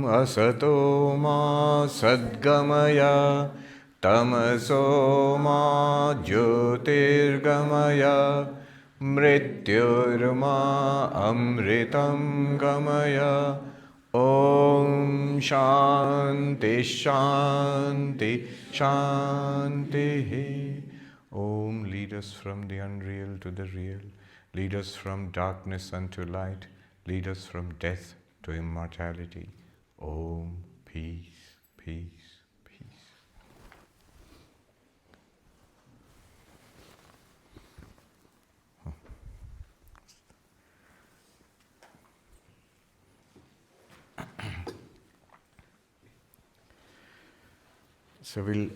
Asato ma sadgamaya tamaso ma jyotirgamaya mrityurma amritam gamaya. Om Shanti Shanti Shanti. Om, lead us from the unreal to the real. Lead us from darkness unto light. Lead us from death to immortality. Om, peace, peace, peace. So we'll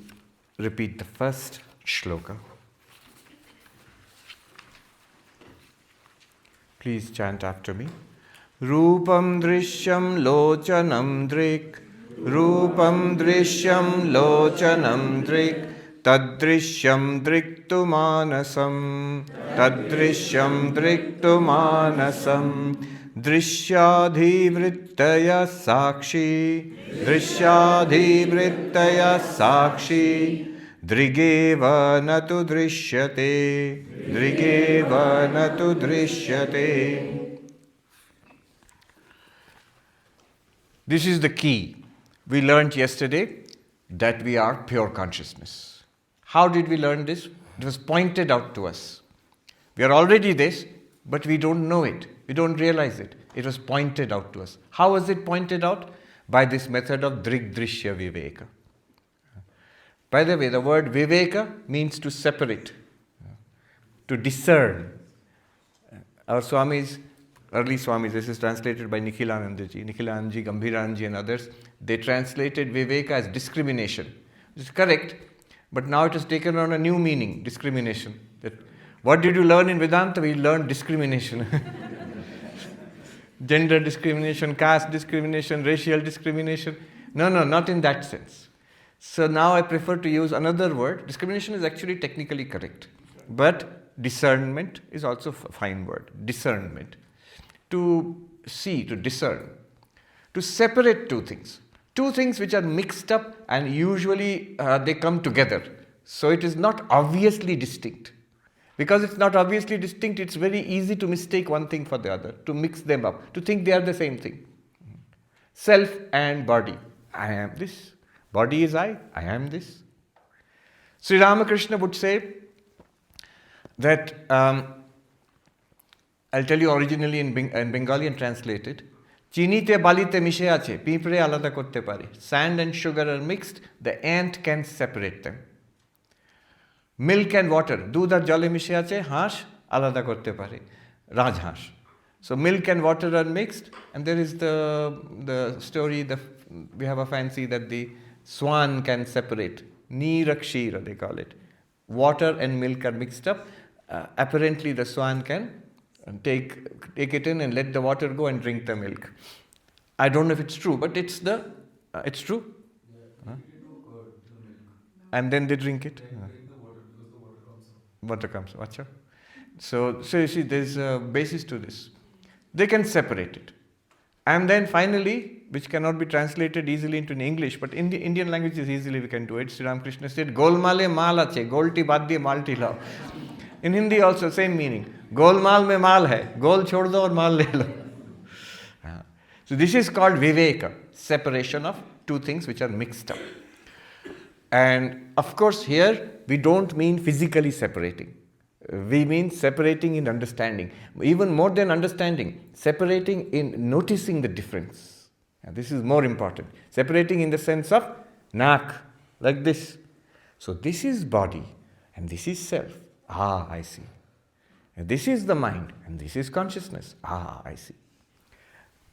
repeat the first shloka. Please chant after me. Rupam drishyam lochanam drik. Rupam drishyam lochanam drik. Tadrishyam driktu manasam. Tadrishyam driktu manasam. Drishyadhivrittaya sakshi. Drishyadhivrittaya sakshi. Dṛg-Eva natu drishyate. Dṛg-Eva natu drishyate. This is the key. We learned yesterday that we are pure consciousness. How did we learn this? It was pointed out to us. We are already this, but we don't know it. We don't realize it. It was pointed out to us. How was it pointed out? By this method of Dṛg-Dṛśya-Viveka. By the way, the word Viveka means to separate, to discern. Our Swamis, early Swamis, this is translated by Nikhilanandaji, Gambhiranji and others, they translated Viveka as discrimination. Which is correct, but now it has taken on a new meaning, discrimination. That, what did you learn in Vedanta? We learned discrimination. Gender discrimination, caste discrimination, racial discrimination. No, not in that sense. So now I prefer to use another word. Discrimination is actually technically correct, but discernment is also a fine word. Discernment. To see, to discern, to separate two things. Two things which are mixed up and usually they come together. So it is not obviously distinct. Because it's not obviously distinct, it's very easy to mistake one thing for the other, to mix them up, to think they are the same thing. Self and body. I am this. Body is I am this. Sri Ramakrishna would say that, I'll tell you originally in Bengali and translate it. Chinite balite mishe ache, pipre alada korte pare. Sand and sugar are mixed, the ant can separate them. Milk and water, dudh ar jale mishe ache, hash alada korte pare. Rajhash. So milk and water are mixed, and there is the story, we have a fancy that the swan can separate. Nirakshira, they call it. Water and milk are mixed up. Apparently the swan can take it in and let the water go and drink the milk. I don't know if it's true, but it's true. Yeah. And then they drink it. Drink the water because the water comes up. Water comes up. Achha. So you see, there's a basis to this. They can separate it. And then finally, which cannot be translated easily into English, but in the Indian languages easily we can do it. Sri Ramakrishna said, Golmale mal ache, golti baddi malti lao. In Hindi also same meaning. Golmal mein mal hai, gol chhod do aur mal le lo. So this is called Viveka, separation of two things which are mixed up. And of course here we don't mean physically separating. We mean separating in understanding. Even more than understanding, separating in noticing the difference. And this is more important. Separating in the sense of nak, like this. So this is body and this is self. I see. And this is the mind and this is consciousness. I see.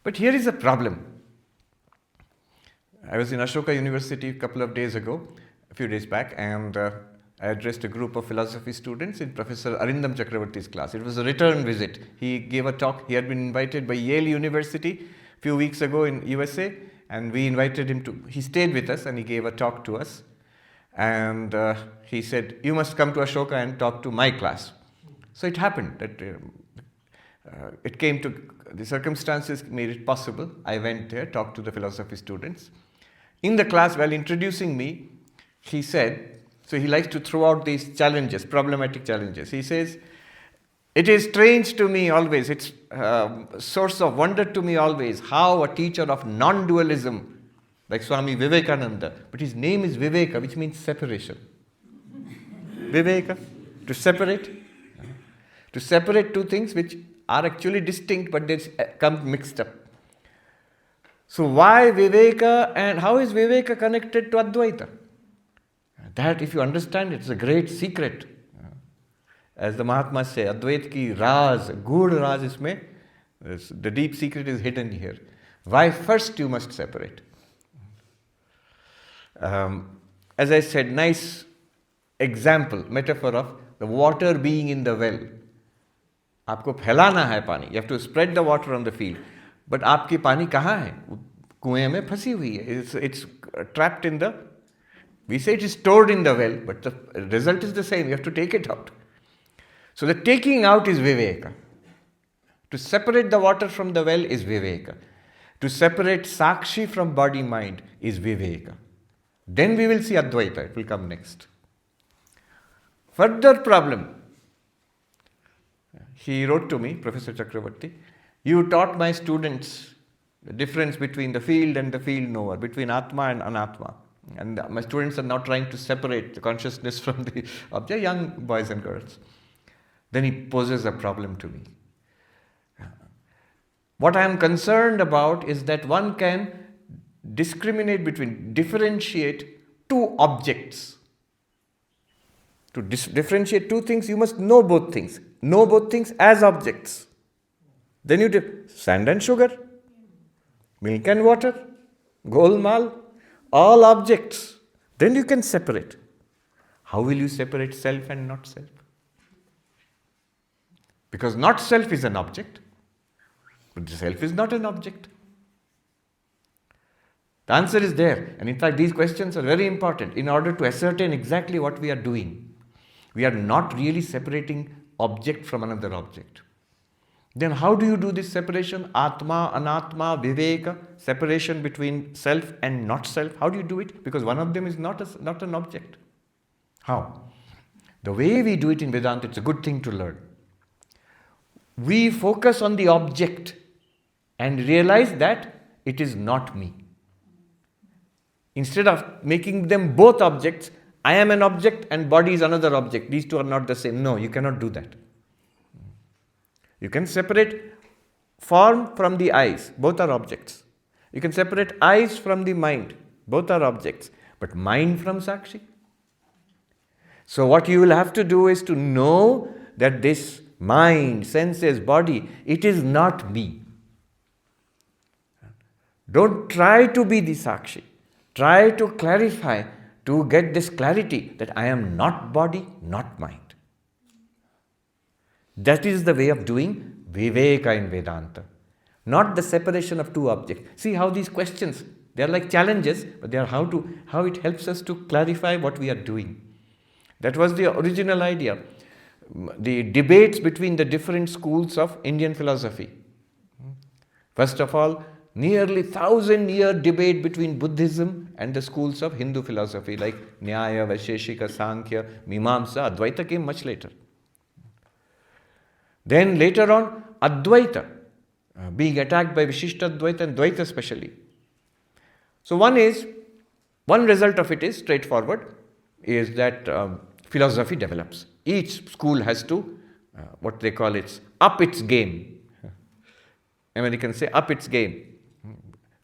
But here is a problem. I was in Ashoka University a couple of days ago, a few days back, and I addressed a group of philosophy students in Professor Arindam Chakravarti's class. It was a return visit. He gave a talk. He had been invited by Yale University a few weeks ago in USA, and we invited him to, he stayed with us and he gave a talk to us. And he said, you must come to Ashoka and talk to my class. So it happened that The circumstances made it possible. I went there, talked to the philosophy students. In the class, while introducing me, he said, so he likes to throw out these challenges, problematic challenges. He says, it is strange to me always, it's a source of wonder to me always, how a teacher of non-dualism, like Swami Vivekananda, but his name is Viveka, which means separation. Viveka, to separate. To separate two things which are actually distinct, but they come mixed up. So why Viveka, and how is Viveka connected to Advaita? That, if you understand, it's a great secret. As the Mahatmas say, Advait ki Raz, good Raz isme, the deep secret is hidden here. Why first you must separate? As I said, nice example, metaphor of the water being in the well. आपको फैलाना है पानी. You have to spread the water on the field. But आपकी पानी कहाँ है? कुएं में फंसी हुई है. It's trapped in the, we say it is stored in the well, but the result is the same. You have to take it out. So the taking out is Viveka. To separate the water from the well is Viveka. To separate Sakshi from body-mind is Viveka. Then we will see Advaita. It will come next. Further problem. He wrote to me, Professor Chakravarti, you taught my students the difference between the field and the field knower, between Atma and Anatma. And my students are now trying to separate the consciousness from the object, young boys and girls. Then he poses a problem to me. What I am concerned about is that one can differentiate two objects. To differentiate two things, you must know both things. Know both things as objects. Then you sand and sugar, milk and water, golmal, all objects. Then you can separate. How will you separate self and not self? Because not self is an object, but the self is not an object. The answer is there. And in fact, these questions are very important in order to ascertain exactly what we are doing. We are not really separating object from another object. Then how do you do this separation? Atma, Anatma, Viveka, separation between self and not self. How do you do it? Because one of them is not an object. How? The way we do it in Vedanta, it's a good thing to learn. We focus on the object and realize that it is not me. Instead of making them both objects, I am an object and body is another object. These two are not the same. No, you cannot do that. You can separate form from the eyes. Both are objects. You can separate eyes from the mind. Both are objects. But mind from Sakshi? So what you will have to do is to know that this mind, senses, body, it is not me. Don't try to be the Sakshi. Try to clarify, to get this clarity that I am not body, not mind. That is the way of doing Viveka in Vedanta. Not the separation of two objects. See how these questions, they are like challenges, but they are how it helps us to clarify what we are doing. That was the original idea. The debates between the different schools of Indian philosophy. First of all, nearly 1,000-year debate between Buddhism and the schools of Hindu philosophy like Nyaya, Vaisheshika, Sankhya, Mimamsa. Advaita came much later. Then later on, Advaita, being attacked by Vishishta Advaita and Dvaita especially. So one result of it is straightforward, is that philosophy develops. Each school has to, what they call it, up its game. Americans say up its game,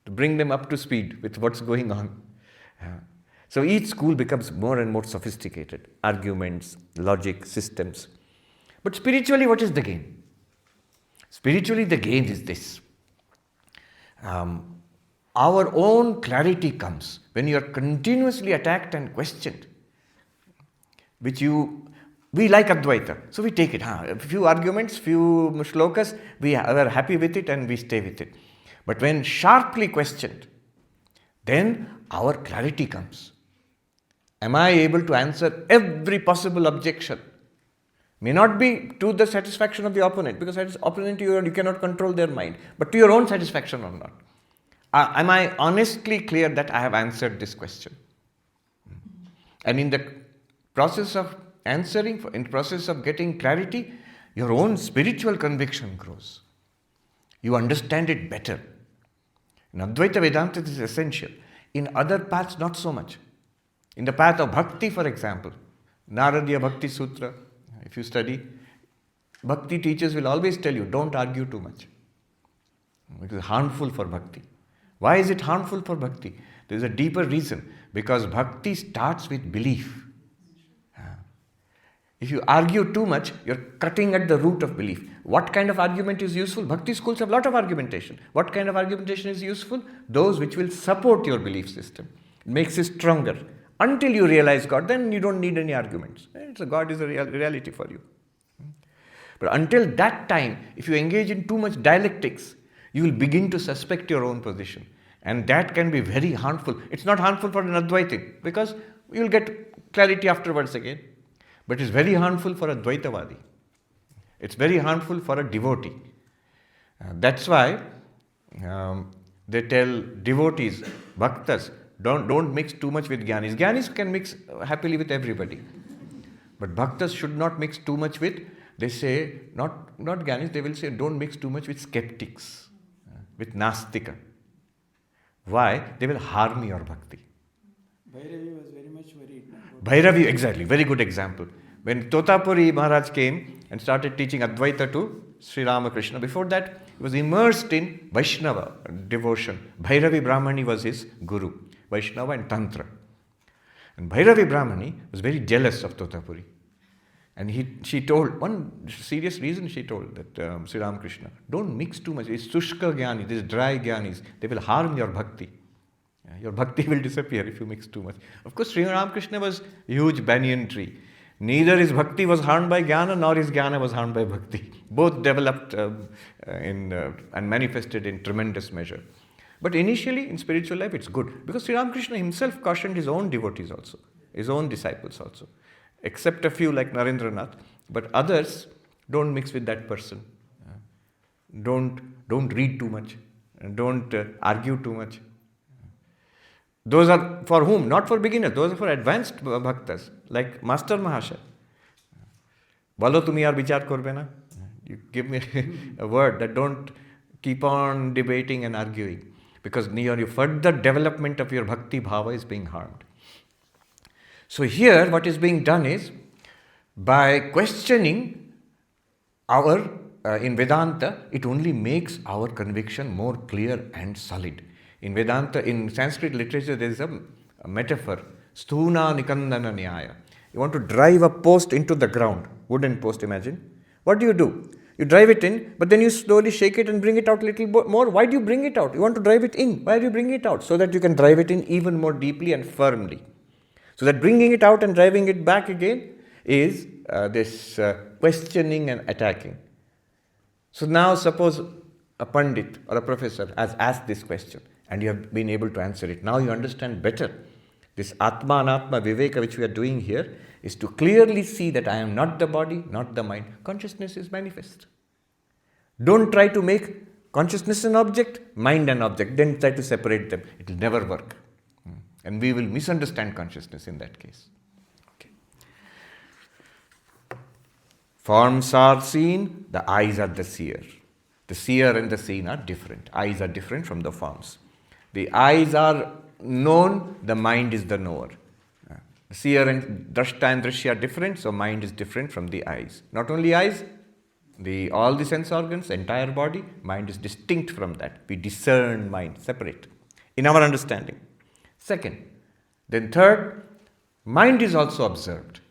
to bring them up to speed with what's going on. So each school becomes more and more sophisticated. Arguments, logic, systems. But spiritually, what is the gain? Spiritually, the gain is this. Our own clarity comes when you are continuously attacked and questioned, we like Advaita, so we take it. A few arguments, few shlokas, we are happy with it and we stay with it. But when sharply questioned, then our clarity comes. Am I able to answer every possible objection May not be to the satisfaction of the opponent, because as opponent you cannot control their mind, but to your own satisfaction or not. Am I honestly clear that I have answered this question? And in the process of answering, in process of getting clarity, your own spiritual conviction grows. You understand it better. In Advaita Vedanta, this is essential. In other paths, not so much. In the path of bhakti, for example, Naradiya Bhakti Sutra, if you study, bhakti teachers will always tell you, don't argue too much. It is harmful for bhakti. Why is it harmful for bhakti? There is a deeper reason. Because bhakti starts with belief. If you argue too much, you're cutting at the root of belief. What kind of argument is useful? Bhakti schools have a lot of argumentation. What kind of argumentation is useful? Those which will support your belief system. It makes it stronger. Until you realize God, then you don't need any arguments. So God is a reality for you. But until that time, if you engage in too much dialectics, you will begin to suspect your own position. And that can be very harmful. It's not harmful for an Advaitin, because you'll get clarity afterwards again. But it's very harmful for a Dvaitavadi. It's very harmful for a devotee. That's why they tell devotees, bhaktas, don't mix too much with jnanis. Jnanis can mix happily with everybody. But bhaktas should not mix too much with, they say, not jnanis, they will say, don't mix too much with skeptics, with nastika. Why? They will harm your bhakti. Bhairavi was very much worried. Bhairavi, exactly, very good example. When Totapuri Maharaj came and started teaching Advaita to Sri Ramakrishna, before that he was immersed in Vaishnava devotion. Bhairavi Brahmani was his guru, Vaishnava and Tantra. And Bhairavi Brahmani was very jealous of Totapuri. And she told, one serious reason she told that Sri Ramakrishna, don't mix too much. It's sushka jnani, these dry jnanis, they will harm your bhakti. Your bhakti will disappear if you mix too much. Of course, Sri Ramakrishna was a huge banyan tree. Neither his bhakti was harmed by jnana, nor his jnana was harmed by bhakti. Both developed and manifested in tremendous measure. But initially, in spiritual life, it's good. Because Sri Ramakrishna himself cautioned his own devotees also, his own disciples also. Except a few like Narendranath, but others, don't mix with that person. Don't read too much. Don't argue too much. Those are for whom? Not for beginners. Those are for advanced bhaktas, like Master Mahasaya. Bolo tumi ar vichar korbe na? You give me a word that don't keep on debating and arguing, because your further development of your bhakti bhava is being harmed. So here what is being done is, by questioning in Vedanta, it only makes our conviction more clear and solid. In Vedanta, in Sanskrit literature, there is a metaphor, sthuna nikandana nyaya. You want to drive a post into the ground, wooden post, imagine. What do? You drive it in, but then you slowly shake it and bring it out a little more. Why do you bring it out? You want to drive it in. Why do you bring it out? So that you can drive it in even more deeply and firmly. So that bringing it out and driving it back again is this questioning and attacking. So now suppose a Pandit or a professor has asked this question and you have been able to answer it. Now you understand better. This Atma Anatma Viveka which we are doing here is to clearly see that I am not the body, not the mind. Consciousness is manifest. Don't try to make consciousness an object, mind an object. Then try to separate them. It will never work. And we will misunderstand consciousness in that case. Okay. Forms are seen, the eyes are the seer. The seer and the seen are different. Eyes are different from the forms. The eyes are known, the mind is the knower. The seer and drashta and drishya are different, so mind is different from the eyes. Not only eyes, all the sense organs, entire body, mind is distinct from that. We discern mind, separate, in our understanding. Second. Then third, mind is also observed.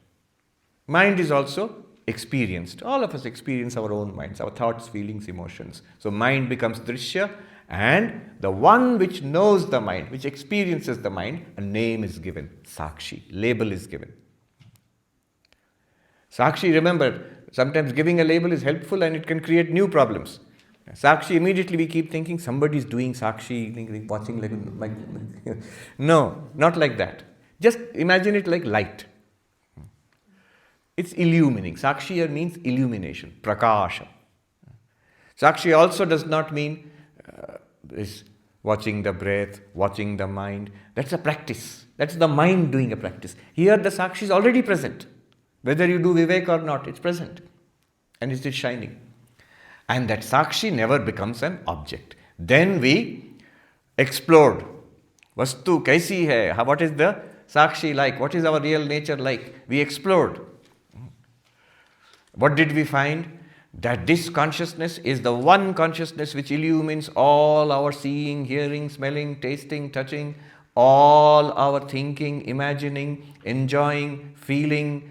Mind is also experienced. All of us experience our own minds, our thoughts, feelings, emotions. So mind becomes drishya, and the one which knows the mind, which experiences the mind, a name is given, sakshi, label is given. Sakshi, remember, sometimes giving a label is helpful and it can create new problems. Sakshi, immediately we keep thinking somebody is doing Sakshi, watching like no, not like that. Just imagine it like light. It's illumining. Sakshi here means illumination, prakasha. Sakshi also does not mean this watching the breath, watching the mind. That's a practice. That's the mind doing a practice. Here the Sakshi is already present. Whether you do Vivek or not, it's present. And it is shining. And that Sakshi never becomes an object. Then we explored. Vastu kaisi hai? What is the Sakshi like? What is our real nature like? We explored. What did we find? That this consciousness is the one consciousness which illumines all our seeing, hearing, smelling, tasting, touching, all our thinking, imagining, enjoying, feeling,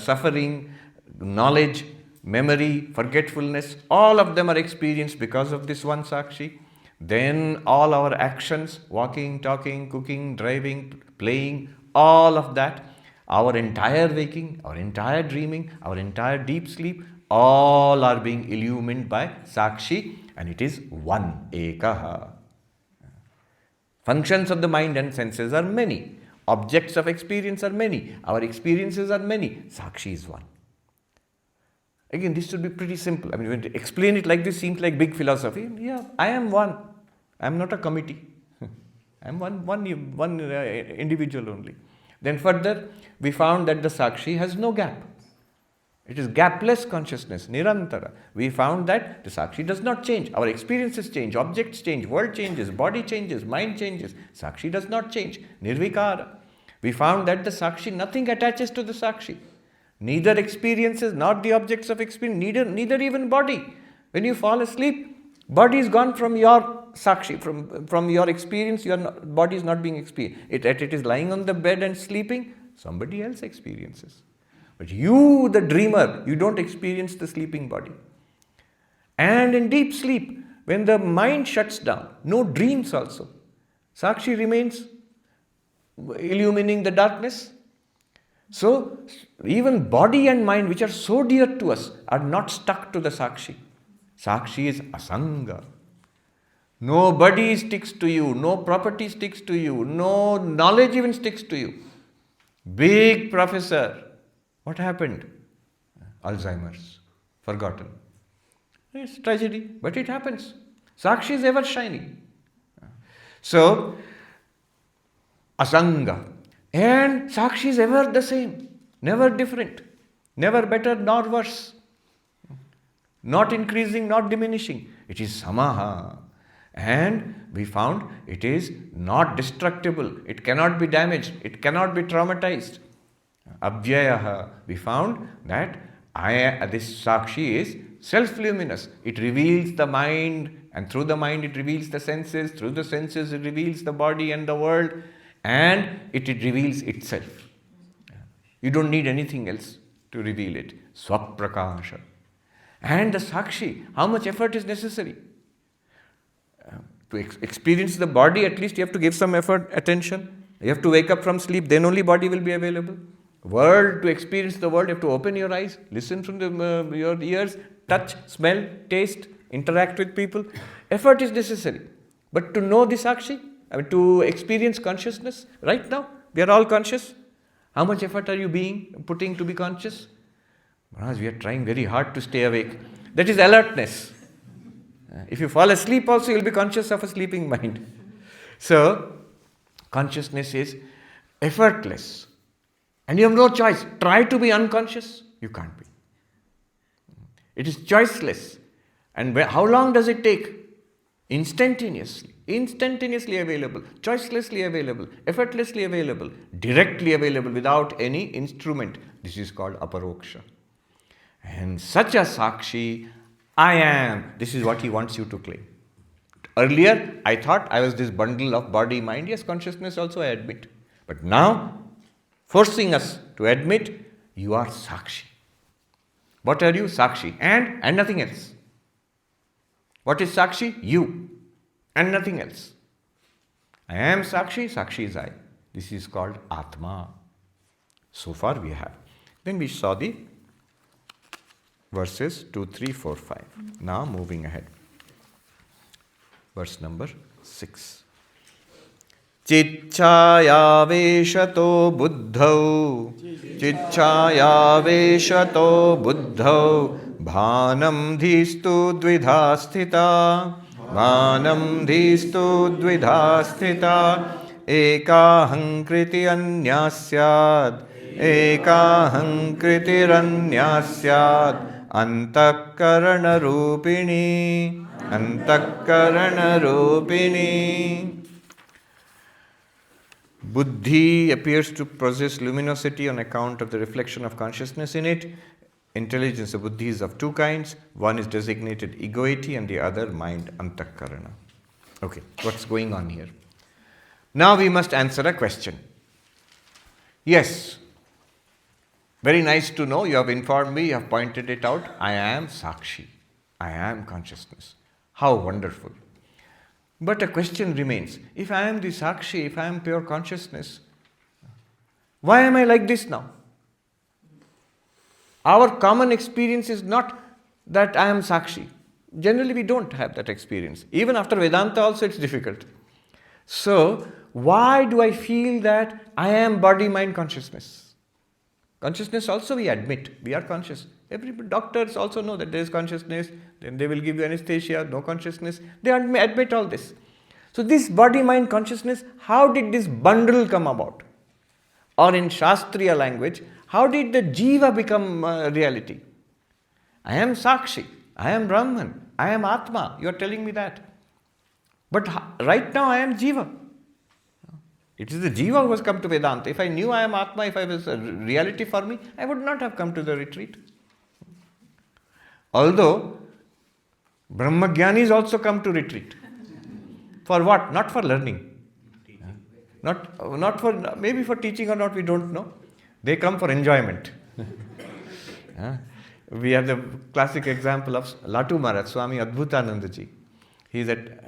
suffering, knowledge, memory, forgetfulness. All of them are experienced because of this one Sakshi. Then all our actions, walking, talking, cooking, driving, playing, all of that, our entire waking, our entire dreaming, our entire deep sleep, all are being illumined by Sakshi, and it is one, ekaha. Functions of the mind and senses are many. Objects of experience are many. Our experiences are many. Sakshi is one. Again, this should be pretty simple. I mean, when to explain it like this seems like big philosophy. Yeah, I am one. I am not a committee. I am one individual only. Then further, we found that the Sakshi has no gap. It is gapless consciousness, nirantara. We found that the Sakshi does not change. Our experiences change, objects change, world changes, body changes, mind changes. Sakshi does not change, nirvikara. We found that the Sakshi, nothing attaches to the Sakshi. Neither experiences, not the objects of experience, neither even body. When you fall asleep, body is gone from your Sakshi, from your experience, your body is not being experienced. It is lying on the bed and sleeping, somebody else experiences. But you, the dreamer, you don't experience the sleeping body. And in deep sleep, when the mind shuts down, no dreams also. Sakshi remains illumining the darkness. So, even body and mind, which are so dear to us, are not stuck to the Sakshi. Sakshi is asanga. No body sticks to you, no property sticks to you, no knowledge even sticks to you. Big professor. What happened? Alzheimer's. Forgotten. It's a tragedy, but it happens. Sakshi is ever shining. So, asanga. And Sakshi is ever the same, never different, never better nor worse. Not increasing, not diminishing. It is samaha. And we found it is not destructible. It cannot be damaged. It cannot be traumatized. Abhyayaha. We found that this Sakshi is self-luminous. It reveals the mind, and through the mind it reveals the senses. Through the senses it reveals the body and the world, and it reveals itself. You don't need anything else to reveal it. Swaprakasha. And the Sakshi, how much effort is necessary? To experience the body, at least you have to give some effort, attention. You have to wake up from sleep, then only body will be available. World, to experience the world, you have to open your eyes, listen from your ears, touch, smell, taste, interact with people. Effort is necessary. But to know the Sakshi, to experience consciousness, right now, we are all conscious. How much effort are you putting to be conscious? Maharaj, we are trying very hard to stay awake. That is alertness. If you fall asleep also, you will be conscious of a sleeping mind. So, consciousness is effortless. And you have no choice. Try to be unconscious. You can't be. It is choiceless. And how long does it take? Instantaneously. Instantaneously available. Choicelessly available. Effortlessly available. Directly available without any instrument. This is called aparoksha. And such a Sakshi, I am. This is what he wants you to claim. Earlier, I thought I was this bundle of body, mind. Yes, consciousness also I admit. But now, forcing us to admit, you are Sakshi. What are you? Sakshi. And nothing else. What is Sakshi? You. And nothing else. I am Sakshi, Sakshi is I. This is called Atma. So far we have. Then we saw the verses 2, 3, 4, 5. Now moving ahead. Verse number 6. Chichchayaveshato buddhau. Chichchayaveshato buddhau. Bhanam dhistu dvidha sthita. Bhanam dhistu dvidha sthita. Ekaham kriti anyasyad. Ekaham kritiranyasyad. Antakarana rupini. Antakarana rupini. Buddhi appears to possess luminosity on account of the reflection of consciousness in it. Intelligence of buddhi is of two kinds. One is designated egoity and the other mind, antakarana. Okay, what's going on here? Now we must answer a question. Yes, very nice to know. You have informed me, you have pointed it out. I am Sakshi. I am consciousness. How wonderful. But a question remains. If I am the Sakshi, if I am pure consciousness, why am I like this now? Our common experience is not that I am Sakshi. Generally we don't have that experience. Even after Vedanta also it's difficult. So, why do I feel that I am body, mind, consciousness? Consciousness also we admit, we are conscious. Every doctors also know that there is consciousness, then they will give you anesthesia, no consciousness. They admit all this. So this body, mind, consciousness, how did this bundle come about? Or in Shastriya language, how did the Jiva become reality? I am Sakshi, I am Brahman, I am Atma, you are telling me that. But right now I am Jiva. It is the Jiva who has come to Vedanta. If I knew I am Atma, if I was a reality for me, I would not have come to the retreat. Although, Brahmagyanis also come to retreat. For what? Not for learning. Not for, maybe for teaching or not, we don't know. They come for enjoyment. We have the classic example of Latu Maharaj, Swami Adbhutanandaji.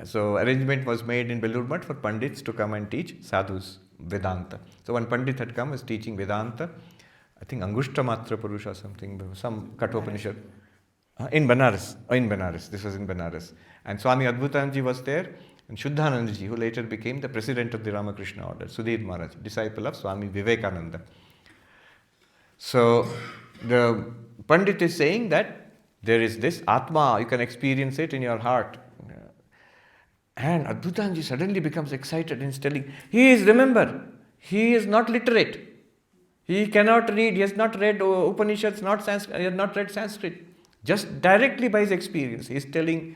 So arrangement was made in Belur Math for Pandits to come and teach sadhus Vedanta. So one Pandit had come, was teaching Vedanta, I think Angushta Matra Purusha something, some Kathopanishad. In Banaras, this was in Banaras. And Swami Adbhutanandaji was there, and Shuddhanandaji, who later became the president of the Ramakrishna order, Sudhir Maharaj, disciple of Swami Vivekananda. So the Pandit is saying that there is this Atma, you can experience it in your heart. And Adbhutanji suddenly becomes excited and is telling, he is not literate. He cannot read, he has not read Upanishads, he has not read Sanskrit. Just directly by his experience, he is telling,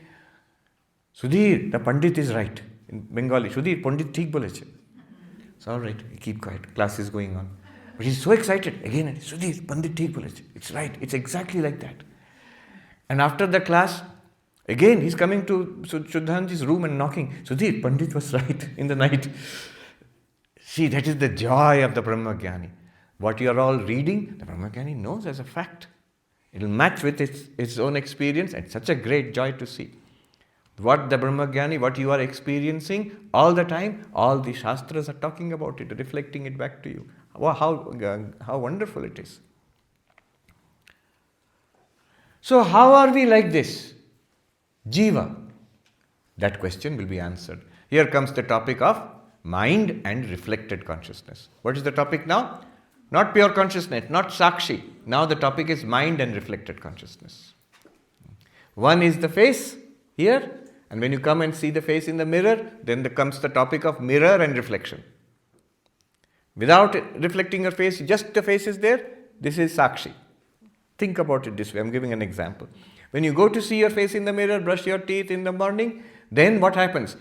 Sudhir, the Pandit is right. In Bengali, Sudhir, Pandit thik boleche. It's all right, we keep quiet, class is going on. But he's so excited, again, Sudhir, Pandit thik boleche. It's right, it's exactly like that. And after the class, again, he's coming to Shuddhanji's room and knocking. Sudhir, Pandit was right in the night. See, that is the joy of the Brahmagyani. What you are all reading, the Brahmagyani knows as a fact. It will match with its own experience, and such a great joy to see. What the Brahmagyani, what you are experiencing all the time, all the Shastras are talking about it, reflecting it back to you. How wonderful it is. So how are we like this? Jiva. That question will be answered. Here comes the topic of mind and reflected consciousness. What is the topic now? Not pure consciousness, not Sakshi. Now the topic is mind and reflected consciousness. One is the face here, and when you come and see the face in the mirror, then comes the topic of mirror and reflection. Without reflecting your face, just the face is there, this is Sakshi. Think about it this way, I'm giving an example. When you go to see your face in the mirror, brush your teeth in the morning, then what happens?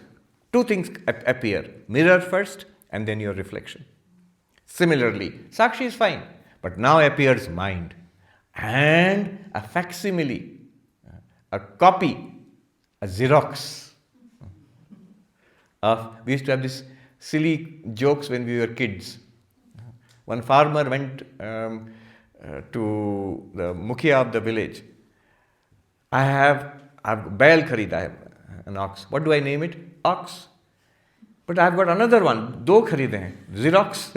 Two things appear. Mirror first and then your reflection. Similarly, Sakshi is fine, but now appears mind. And a facsimile, a copy, a Xerox. We used to have these silly jokes when we were kids. One farmer went to the Mukhya of the village. I've Bail kharida, an ox. What do I name it? Ox. But I've got another one. Do kharide hain. Xerox.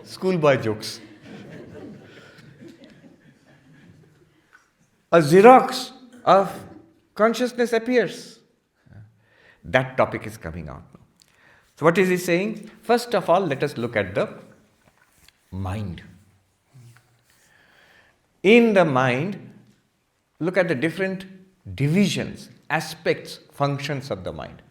Schoolboy jokes. A Xerox of consciousness appears. That topic is coming out now. So what is he saying? First of all, let us look at the mind. In the mind, look at the different divisions, aspects, functions of the mind.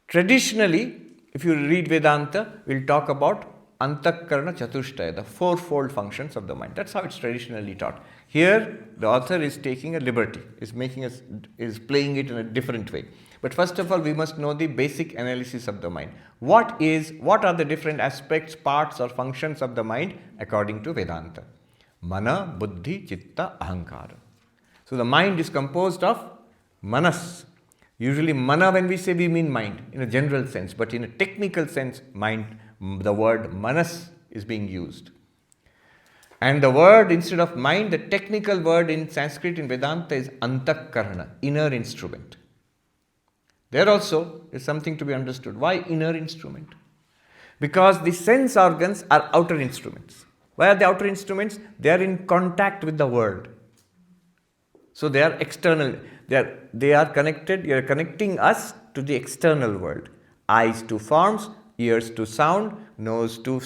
Traditionally, if you read Vedanta, we'll talk about Antakarana Chatushtaya, the fourfold functions of the mind. That's how it's traditionally taught. Here, the author is taking a liberty, is playing it in a different way. But first of all, we must know the basic analysis of the mind. What are the different aspects, parts or functions of the mind according to Vedanta? Mana, Buddhi, Chitta, Ahankara. So the mind is composed of manas. Usually mana, when we say, we mean mind in a general sense, but in a technical sense, mind, the word manas is being used. And the word, instead of mind, the technical word in Sanskrit in Vedanta is antakarana, inner instrument. There also is something to be understood. Why inner instrument? Because the sense organs are outer instruments. Why are they outer instruments? They are in contact with the world. So they are external. They are connected. You are connecting us to the external world. Eyes to forms, ears to sound, nose to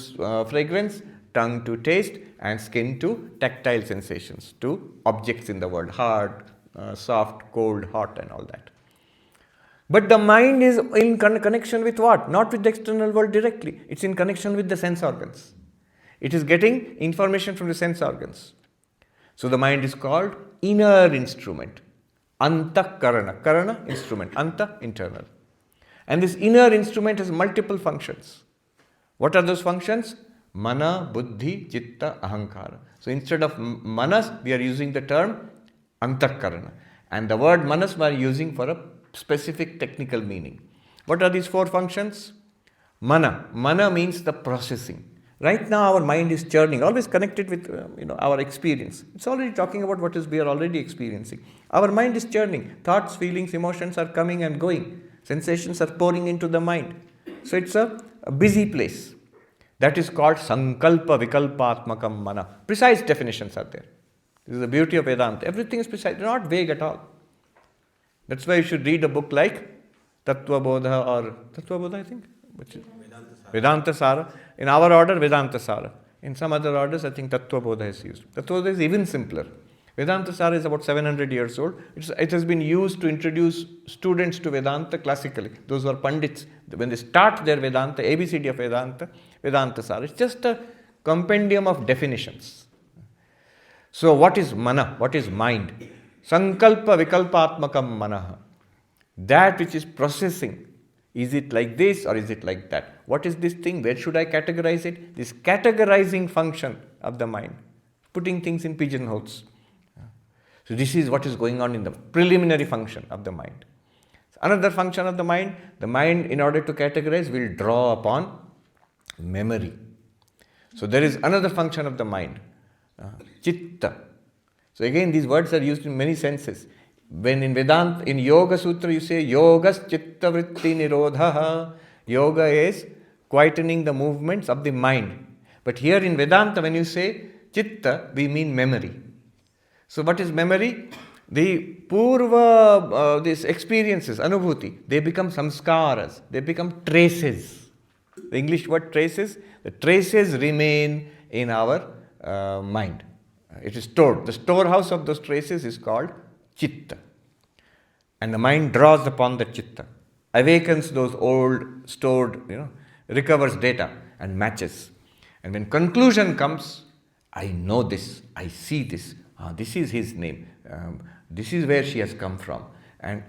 fragrance, tongue to taste, and skin to tactile sensations, to objects in the world, hard, soft, cold, hot, and all that. But the mind is in connection with what? Not with the external world directly. It's in connection with the sense organs. It is getting information from the sense organs. So the mind is called inner instrument. Antakarana. Karana, instrument. Anta, internal. And this inner instrument has multiple functions. What are those functions? Mana, Buddhi, Chitta, Ahankara. So instead of manas, we are using the term Antakarana. And the word manas we are using for a specific technical meaning. What are these four functions? Mana. Mana means the processing. Right now our mind is churning, always connected with our experience. It's already talking about what we are already experiencing. Our mind is churning. Thoughts, feelings, emotions are coming and going. Sensations are pouring into the mind. So it's a busy place. That is called Sankalpa Vikalpatmakam Mana. Precise definitions are there. This is the beauty of Vedanta. Everything is precise, not vague at all. That's why you should read a book like Tattva Bodha or Tattva Bodha, I think. Which is Vedanta Sara. In our order, Vedanta Sara. In some other orders, I think Tattva Bodha is used. Tattva Bodha is even simpler. Vedanta Sara is about 700 years old. It has been used to introduce students to Vedanta classically. Those who are Pandits, when they start their Vedanta, ABCD of Vedanta, Vedanta Sara. It's just a compendium of definitions. So what is mana? What is mind? Sankalpa Vikalpatmakam Manaha. That which is processing. Is it like this or is it like that? What is this thing? Where should I categorize it? This categorizing function of the mind. Putting things in pigeonholes. So this is what is going on in the preliminary function of the mind. Another function of the mind in order to categorize will draw upon memory. So there is another function of the mind. Chitta. So again, these words are used in many senses. When in Vedanta, in Yoga Sutra, you say Yogas Chitta Vritti Nirodha. Yoga is quietening the movements of the mind. But here in Vedanta, when you say Chitta, we mean memory. So what is memory? The Purva, these experiences, Anubhuti, they become samskaras, they become traces. The English word traces, the traces remain in our mind. It is stored. The storehouse of those traces is called Chitta. And the mind draws upon the Chitta, awakens those old stored, recovers data and matches. And when conclusion comes, I know this, I see this, this is his name, this is where she has come from, and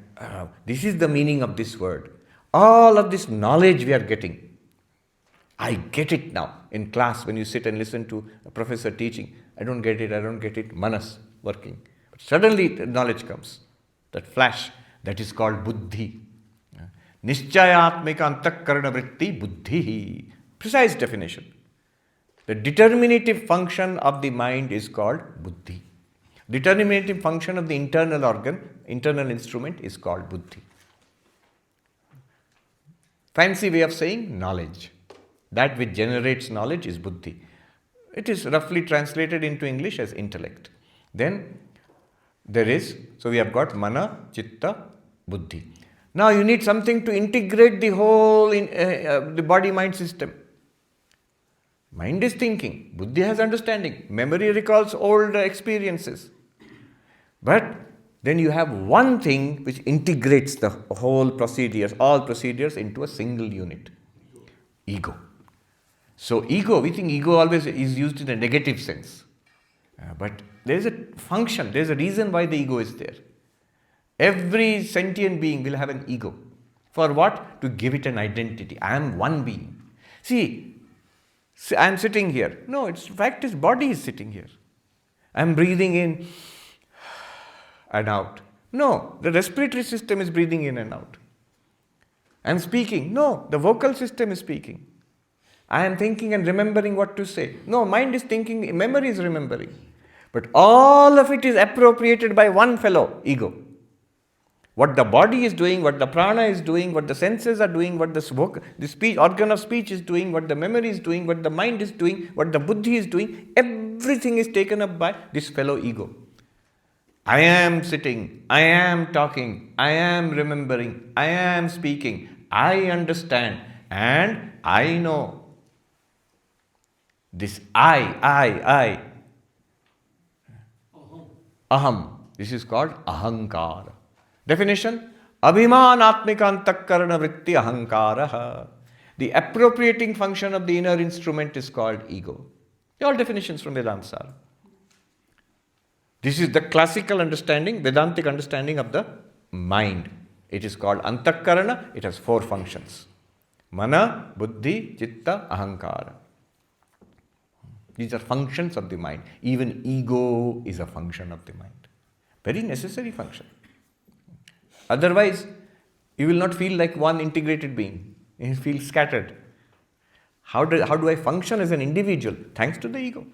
this is the meaning of this word. All of this knowledge we are getting, I get it now. In class, when you sit and listen to a professor teaching, I don't get it, manas working. But suddenly the knowledge comes, that flash, that is called buddhi. Nischayatmika antakarana vritti buddhi. Precise definition. The determinative function of the mind is called buddhi. Determinative function of the internal organ, internal instrument is called buddhi. Fancy way of saying knowledge. That which generates knowledge is buddhi. It is roughly translated into English as intellect. Then there is, so we have got mana, chitta, buddhi. Now you need something to integrate the whole the body-mind system. Mind is thinking, buddhi has understanding, memory recalls old experiences. But then you have one thing which integrates the whole procedures, all procedures into a single unit. Ego. So ego, we think ego always is used in a negative sense. But there is a function, there is a reason why the ego is there. Every sentient being will have an ego. For what? To give it an identity. I am one being. See, I am sitting here. No, it's fact is body is sitting here. I am breathing in and out. No, the respiratory system is breathing in and out. I am speaking. No, the vocal system is speaking. I am thinking and remembering what to say. No, mind is thinking, memory is remembering. But all of it is appropriated by one fellow, ego. What the body is doing, what the prana is doing, what the senses are doing, what the speech, organ of speech is doing, what the memory is doing, what the mind is doing, what the buddhi is doing, everything is taken up by this fellow ego. I am sitting, I am talking, I am remembering, I am speaking, I understand, and I know. This I. Aham. This is called ahankara. Definition: Abhimanatmika antakarana vritti ahankara. The appropriating function of the inner instrument is called ego. All definitions from Vedanta. This is the classical understanding, Vedantic understanding of the mind. It is called antakarana. It has 4 functions: mana, buddhi, chitta, ahankara. These are functions of the mind. Even ego is a function of the mind. Very necessary function. Otherwise, you will not feel like one integrated being. You feel scattered. How do I function as an individual? Thanks to the ego.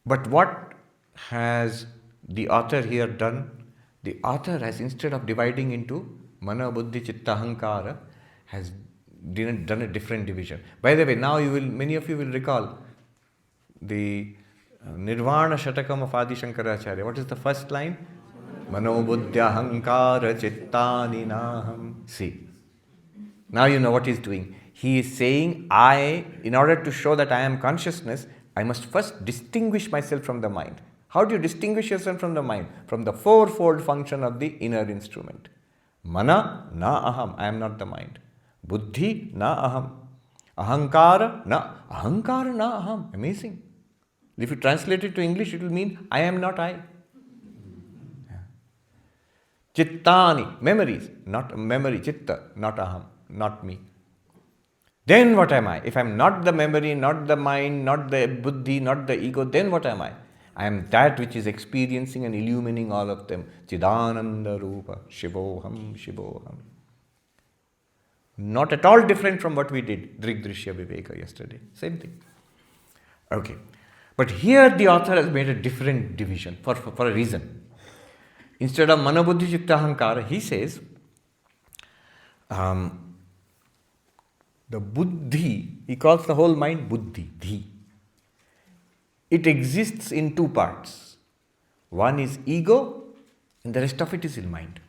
But what has the author here done? The author has, instead of dividing into mana, buddhi, chitta, ahankara, has done a different division. By the way, now many of you will recall the Nirvana Shatakam of Adi Shankaracharya. What is the first line? Mano buddhya ahankara chittani naham. See, now you know what he's doing. He is saying, in order to show that I am consciousness, I must first distinguish myself from the mind. How do you distinguish yourself from the mind? From the 4-fold function of the inner instrument. Mana, na aham, I am not the mind. Buddhi, na aham. Ahankara, na aham. Amazing. If you translate it to English, it will mean, I am not I. Chittani, memories, not memory, chitta, not aham, not me. Then what am I? If I am not the memory, not the mind, not the buddhi, not the ego, then what am I? I am that which is experiencing and illumining all of them. Chidananda Rupa, Shivoham. Not at all different from what we did, Dṛg-Dṛśya-Viveka yesterday. Same thing. Okay. But here the author has made a different division for a reason. Instead of mana, buddhi, chitta, ahankara, he says, the buddhi, he calls the whole mind buddhi, dhi. It exists in 2 parts. One is ego, and the rest of it is in mind.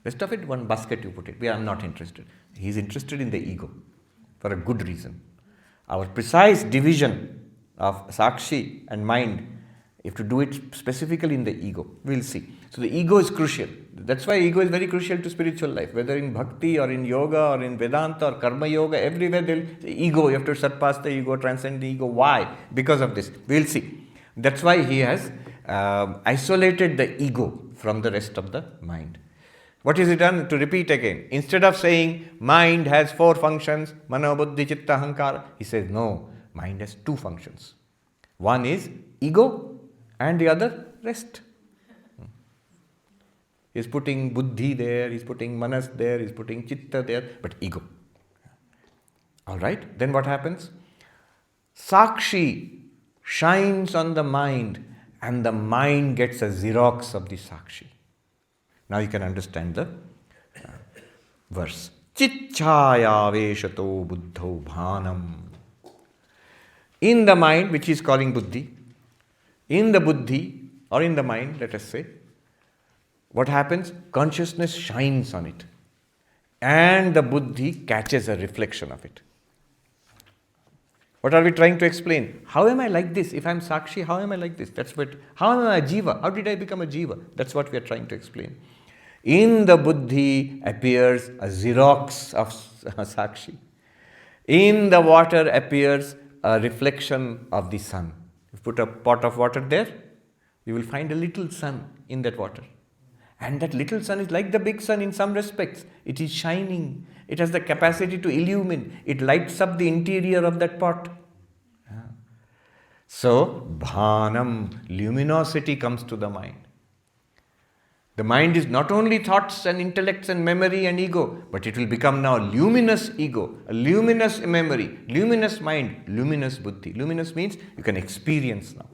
Rest of it, one basket you put it. I am not interested. He is interested in the ego for a good reason. Our precise division of sakshi and mind, you have to do it specifically in the ego. We will see. So the ego is crucial. That's why ego is very crucial to spiritual life. Whether in bhakti or in yoga or in Vedanta or karma yoga, everywhere the ego, you have to surpass the ego, transcend the ego. Why? Because of this. We will see. That's why he has isolated the ego from the rest of the mind. What is it done? To repeat again. Instead of saying mind has 4 functions, mana, buddhi, chitta, ahankara, he says no, mind has 2 functions. One is ego and the other rest. He's putting buddhi there, he's putting manas there, he's putting chitta there, but ego. Alright, then what happens? Sakshi shines on the mind and the mind gets a Xerox of the Sakshi. Now you can understand the verse. Chitchaya veshato buddho bhanam. In the mind, which is calling buddhi, in the buddhi or in the mind, let us say, what happens? Consciousness shines on it. And the buddhi catches a reflection of it. What are we trying to explain? How am I like this? If I'm Sakshi, how am I like this? How am I a jiva? How did I become a jiva? That's what we are trying to explain. In the buddhi appears a xerox of Sakshi. In the water appears a reflection of the sun. You put a pot of water there, you will find a little sun in that water. And that little sun is like the big sun in some respects. It is shining. It has the capacity to illumine. It lights up the interior of that pot. So, bhanam, luminosity comes to the mind. The mind is not only thoughts and intellects and memory and ego, but it will become now luminous ego, a luminous memory, luminous mind, luminous buddhi. Luminous means you can experience now.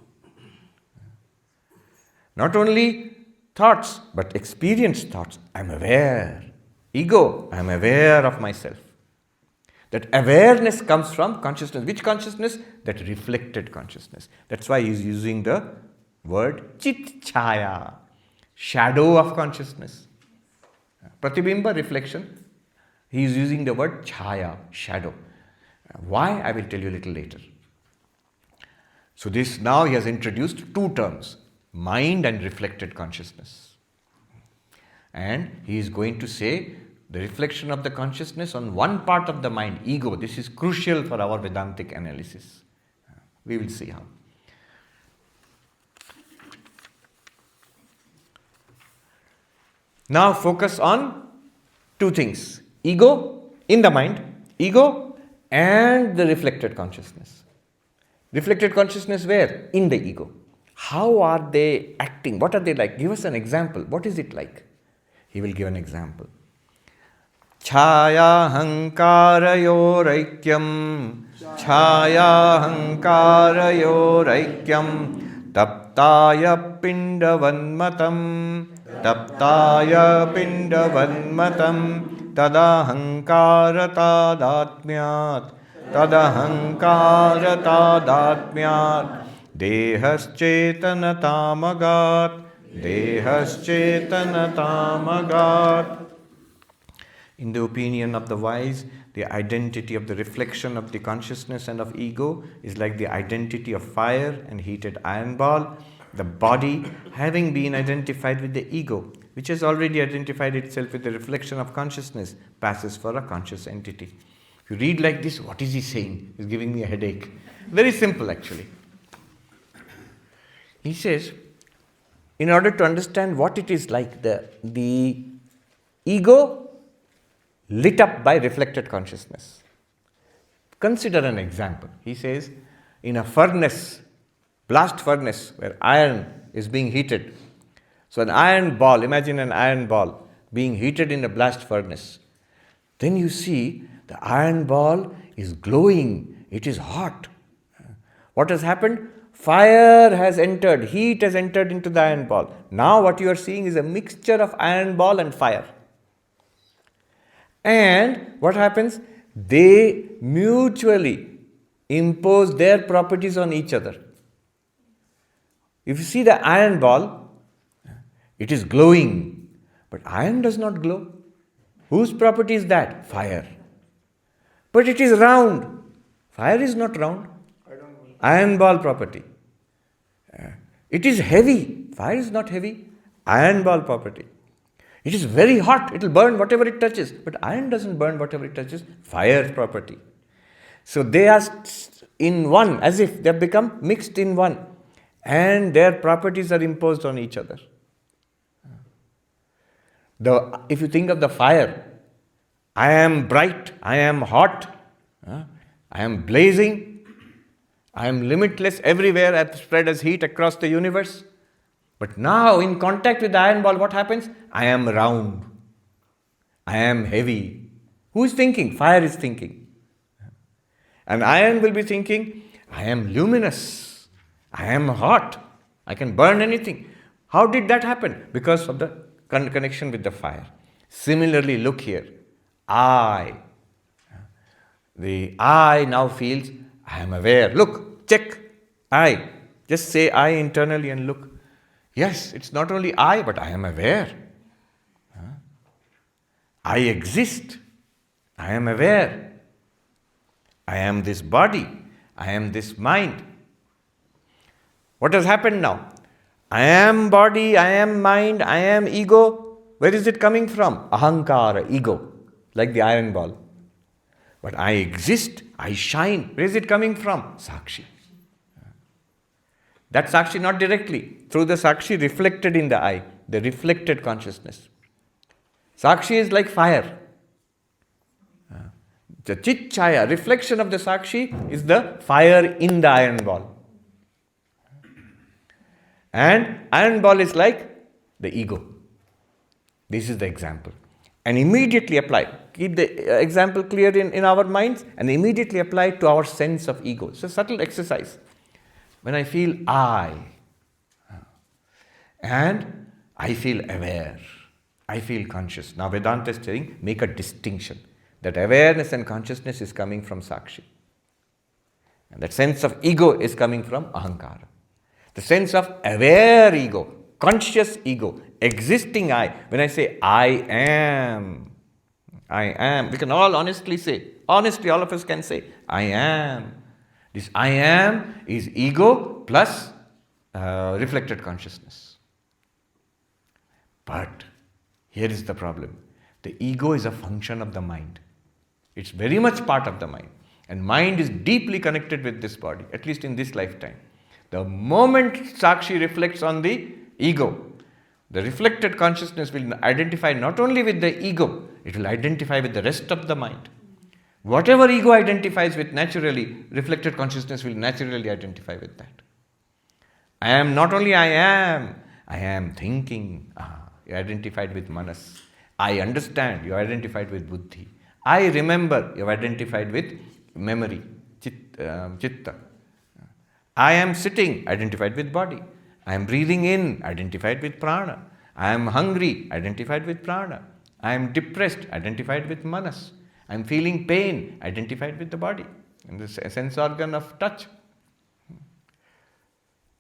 Not only thoughts, but experienced thoughts. I am aware. Ego, I am aware of myself. That awareness comes from consciousness. Which consciousness? That reflected consciousness. That's why he is using the word chit chaya, shadow of consciousness. Pratibimba, reflection. He is using the word chaya, shadow. Why? I will tell you a little later. So this now he has introduced two terms, mind and reflected consciousness. And he is going to say the reflection of the consciousness on one part of the mind, ego. This is crucial for our Vedantic analysis. We will see how. Now focus on two things. Ego in the mind, ego and the reflected consciousness. Reflected consciousness where? In the ego. How are they acting? What are they like? Give us an example. What is it like? He will give an example. Chaya hankarayoraikyam, chaya hankarayoraikyam, taptaya pindavanmatam, taptaya pindavanmatam, tadahankaratadātmyāt, tadahankaratadātmyāt, dehaschetanatamagāt, dehaschetanatamagāt. In the opinion of the wise, the identity of the reflection of the consciousness and of ego is like the identity of fire and heated iron ball. The body, having been identified with the ego, which has already identified itself with the reflection of consciousness, passes for a conscious entity. If you read like this, what is he saying? He's giving me a headache. Very simple actually. He says, in order to understand what it is like, the ego lit up by reflected consciousness. Consider an example. He says, in a furnace, blast furnace, where iron is being heated. So an iron ball, imagine an iron ball being heated in a blast furnace. Then you see the iron ball is glowing. It is hot. What has happened? Fire has entered, heat has entered into the iron ball. Now what you are seeing is a mixture of iron ball and fire. And what happens? They mutually impose their properties on each other. If you see the iron ball, it is glowing, but iron does not glow. Whose property is that? Fire. But it is round. Fire is not round. Iron ball property. It is heavy. Fire is not heavy. Iron ball property. It is very hot. It will burn whatever it touches. But iron doesn't burn whatever it touches. Fire property. So they are in one, as if they have become mixed in one. And their properties are imposed on each other. If you think of the fire, I am bright, I am hot, I am blazing, I am limitless everywhere, I spread as heat across the universe. But now, in contact with the iron ball, what happens? I am round. I am heavy. Who is thinking? Fire is thinking. And iron will be thinking, I am luminous. I am hot. I can burn anything. How did that happen? Because of the connection with the fire. Similarly, look here. The I now feels, I am aware. Look, check. I. Just say I internally and look. Yes, it's not only I, but I am aware. I exist. I am aware. I am this body. I am this mind. What has happened now? I am body, I am mind, I am ego. Where is it coming from? Ahankara, ego, like the iron ball. But I exist, I shine. Where is it coming from? Sakshi. That Sakshi not directly, through the Sakshi reflected in the eye, the reflected consciousness. Sakshi is like fire. The Chit Chaya, reflection of the Sakshi, is the fire in the iron ball. And iron ball is like the ego. This is the example. And immediately apply. Keep the example clear in our minds and immediately apply it to our sense of ego. It's a subtle exercise. When I feel I, and I feel aware, I feel conscious. Now Vedanta is saying, make a distinction. That awareness and consciousness is coming from Sakshi. And that sense of ego is coming from Ahankara. The sense of aware ego, conscious ego, existing I. When I say I am, we can all honestly say, honestly all of us can say, I am. This I am is ego plus reflected consciousness. But here is the problem. The ego is a function of the mind. It's very much part of the mind. And mind is deeply connected with this body, at least in this lifetime. The moment Sakshi reflects on the ego, the reflected consciousness will identify not only with the ego, it will identify with the rest of the mind. Whatever ego identifies with naturally, reflected consciousness will naturally identify with that. I am not only I am thinking. You identified with manas. I understand, you identified with buddhi. I remember, you identified with memory, chitta. I am sitting, identified with body. I am breathing in, identified with prana. I am hungry, identified with prana. I am depressed, identified with manas. I am feeling pain, identified with the body, and the sense organ of touch.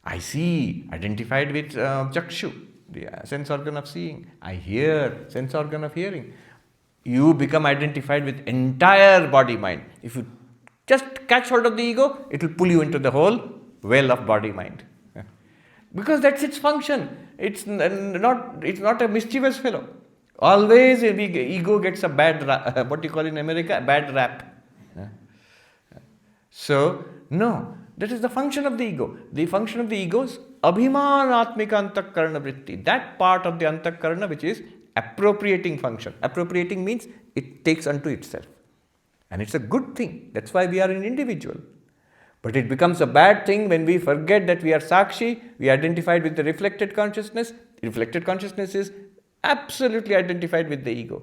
I see, identified with chakshu, the sense organ of seeing. I hear, sense organ of hearing. You become identified with entire body mind. If you just catch hold of the ego, it will pull you into the whole well of body mind. Because that's its function. It's not a mischievous fellow. Always ego gets a bad rap, what you call in America, a bad rap. So, no, that is the function of the ego. The function of the ego is abhimanatmika antakarana vritti. That part of the antakarana which is appropriating function. Appropriating means it takes unto itself. And it's a good thing. That's why we are an individual. But it becomes a bad thing when we forget that we are Sakshi, we are identified with the reflected consciousness. Reflected consciousness is absolutely identified with the ego.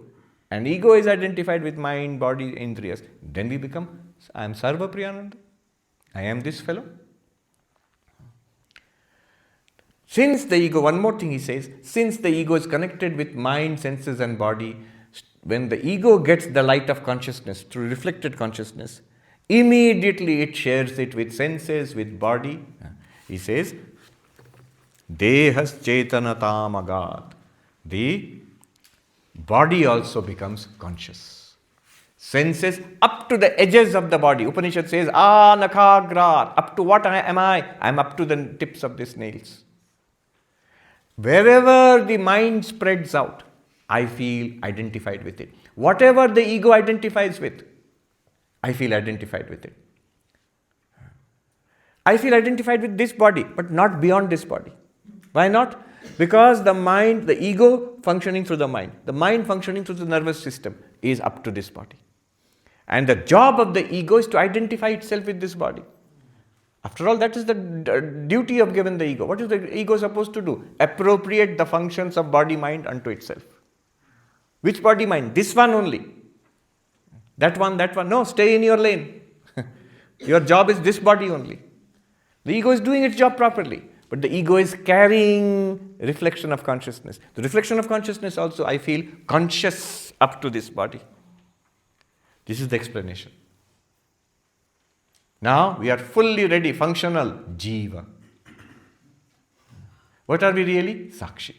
And ego is identified with mind, body, indriyas. Then we become, I am Sarvapriyananda. I am this fellow. Since the ego, one more thing he says, since the ego is connected with mind, senses and body, when the ego gets the light of consciousness through reflected consciousness, immediately it shares it with senses, with body. He says, Dehas chetanatam agad. The body also becomes conscious. Senses up to the edges of the body. Upanishad says, nakagrat. Up to what am I? I am up to the tips of these nails. Wherever the mind spreads out, I feel identified with it. Whatever the ego identifies with, I feel identified with it. I feel identified with this body, but not beyond this body. Why not? Because the mind, the ego functioning through the mind functioning through the nervous system is up to this body. And the job of the ego is to identify itself with this body. After all, that is the duty of given the ego. What is the ego supposed to do? Appropriate the functions of body-mind unto itself. Which body-mind? This one only. That one. No, stay in your lane. Your job is this body only. The ego is doing its job properly. But the ego is carrying reflection of consciousness. The reflection of consciousness also, I feel conscious up to this body. This is the explanation. Now we are fully ready, functional, jiva. What are we really? Sakshi.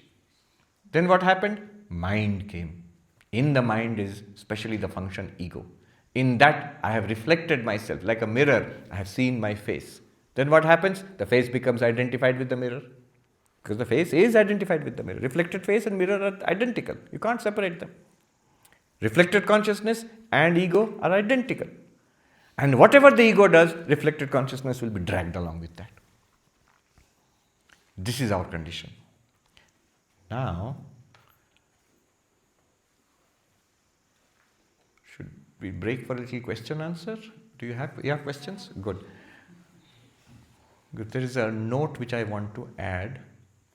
Then what happened? Mind came. In the mind is especially the function ego. In that, I have reflected myself like a mirror. I have seen my face. Then what happens? The face becomes identified with the mirror. Because the face is identified with the mirror. Reflected face and mirror are identical. You can't separate them. Reflected consciousness and ego are identical. And whatever the ego does, reflected consciousness will be dragged along with that. This is our condition. Now, should we break for a little question answer? Do you have questions? Good. Good. There is a note which I want to add.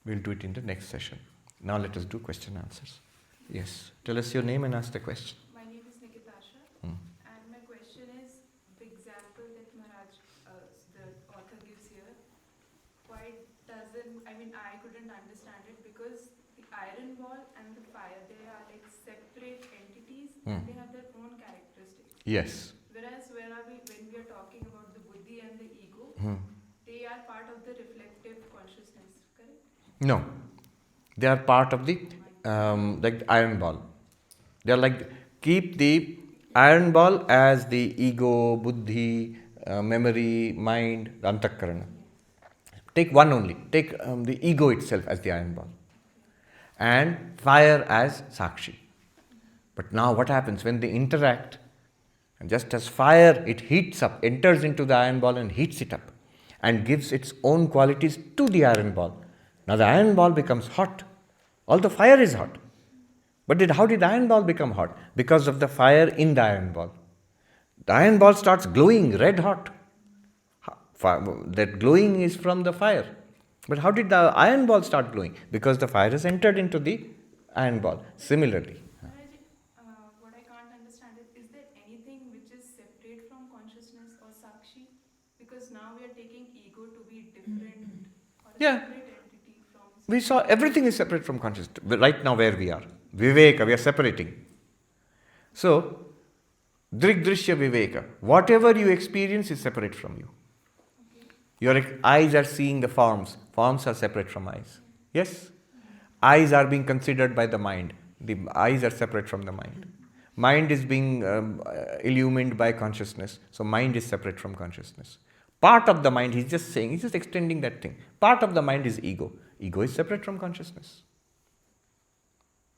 We'll do it in the next session. Now let us do question answers. Yes. Tell us your name and ask the question. My name is Nikitasha, and my question is the example that Maharaj, the author gives here, quite doesn't, I couldn't understand it because the iron ball and the fire, they are like separate entities and they have their own characteristics. Yes. Whereas when we are talking about the buddhi and the ego, they are part of the reflective consciousness, correct? No. They are part of the like the iron ball. They are like, keep the iron ball as the ego, buddhi, memory, mind, the antakarana. Take one only. Take the ego itself as the iron ball. And fire as sakshi. But now what happens when they interact? And just as fire, it heats up, enters into the iron ball and heats it up. And gives its own qualities to the iron ball. Now the iron ball becomes hot. Although fire is hot. But how did the iron ball become hot? Because of the fire in the iron ball. The iron ball starts glowing red hot. That glowing is from the fire. But how did the iron ball start glowing? Because the fire has entered into the iron ball. Similarly. What I can't understand is there anything which is separate from consciousness or sakshi? Because now we are taking ego to be different or a Yeah. separate entity from... We saw everything is separate from consciousness. Right now where we are. Viveka, we are separating. So, Dṛg-Dṛśya-Viveka. Whatever you experience is separate from you. Your eyes are seeing the forms. Forms are separate from eyes. Yes? Eyes are being considered by the mind. The eyes are separate from the mind. Mind is being illumined by consciousness. So mind is separate from consciousness. Part of the mind, he's just saying, he's just extending that thing. Part of the mind is ego. Ego is separate from consciousness.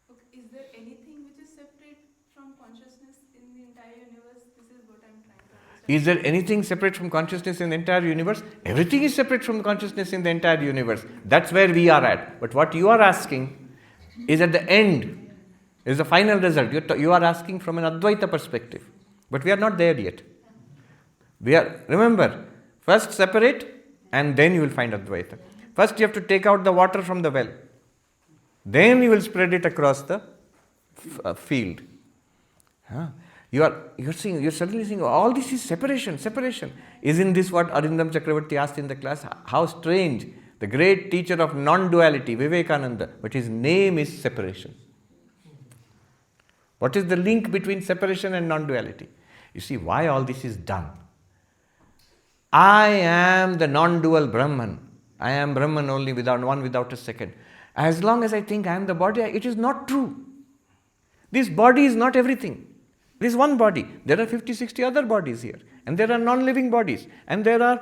Okay. Is there anything which is separate from consciousness in the entire universe? This is what I'm trying to understand. Is there anything separate from consciousness in the entire universe? Everything is separate from consciousness in the entire universe. That's where we are at. But what you are asking is at the end, is the final result. You are asking from an Advaita perspective. But we are not there yet. Remember, first separate and then you will find Advaita. First you have to take out the water from the well. Then you will spread it across the field. You're suddenly seeing all this is separation. Isn't this what Arindam Chakravarti asked in the class? How strange. The great teacher of non-duality, Vivekananda, but his name is separation. What is the link between separation and non-duality? You see why all this is done. I am the non-dual Brahman. I am Brahman only without a second. As long as I think I am the body, it is not true. This body is not everything. This one body. There are 50, 60 other bodies here. And there are non-living bodies. And there are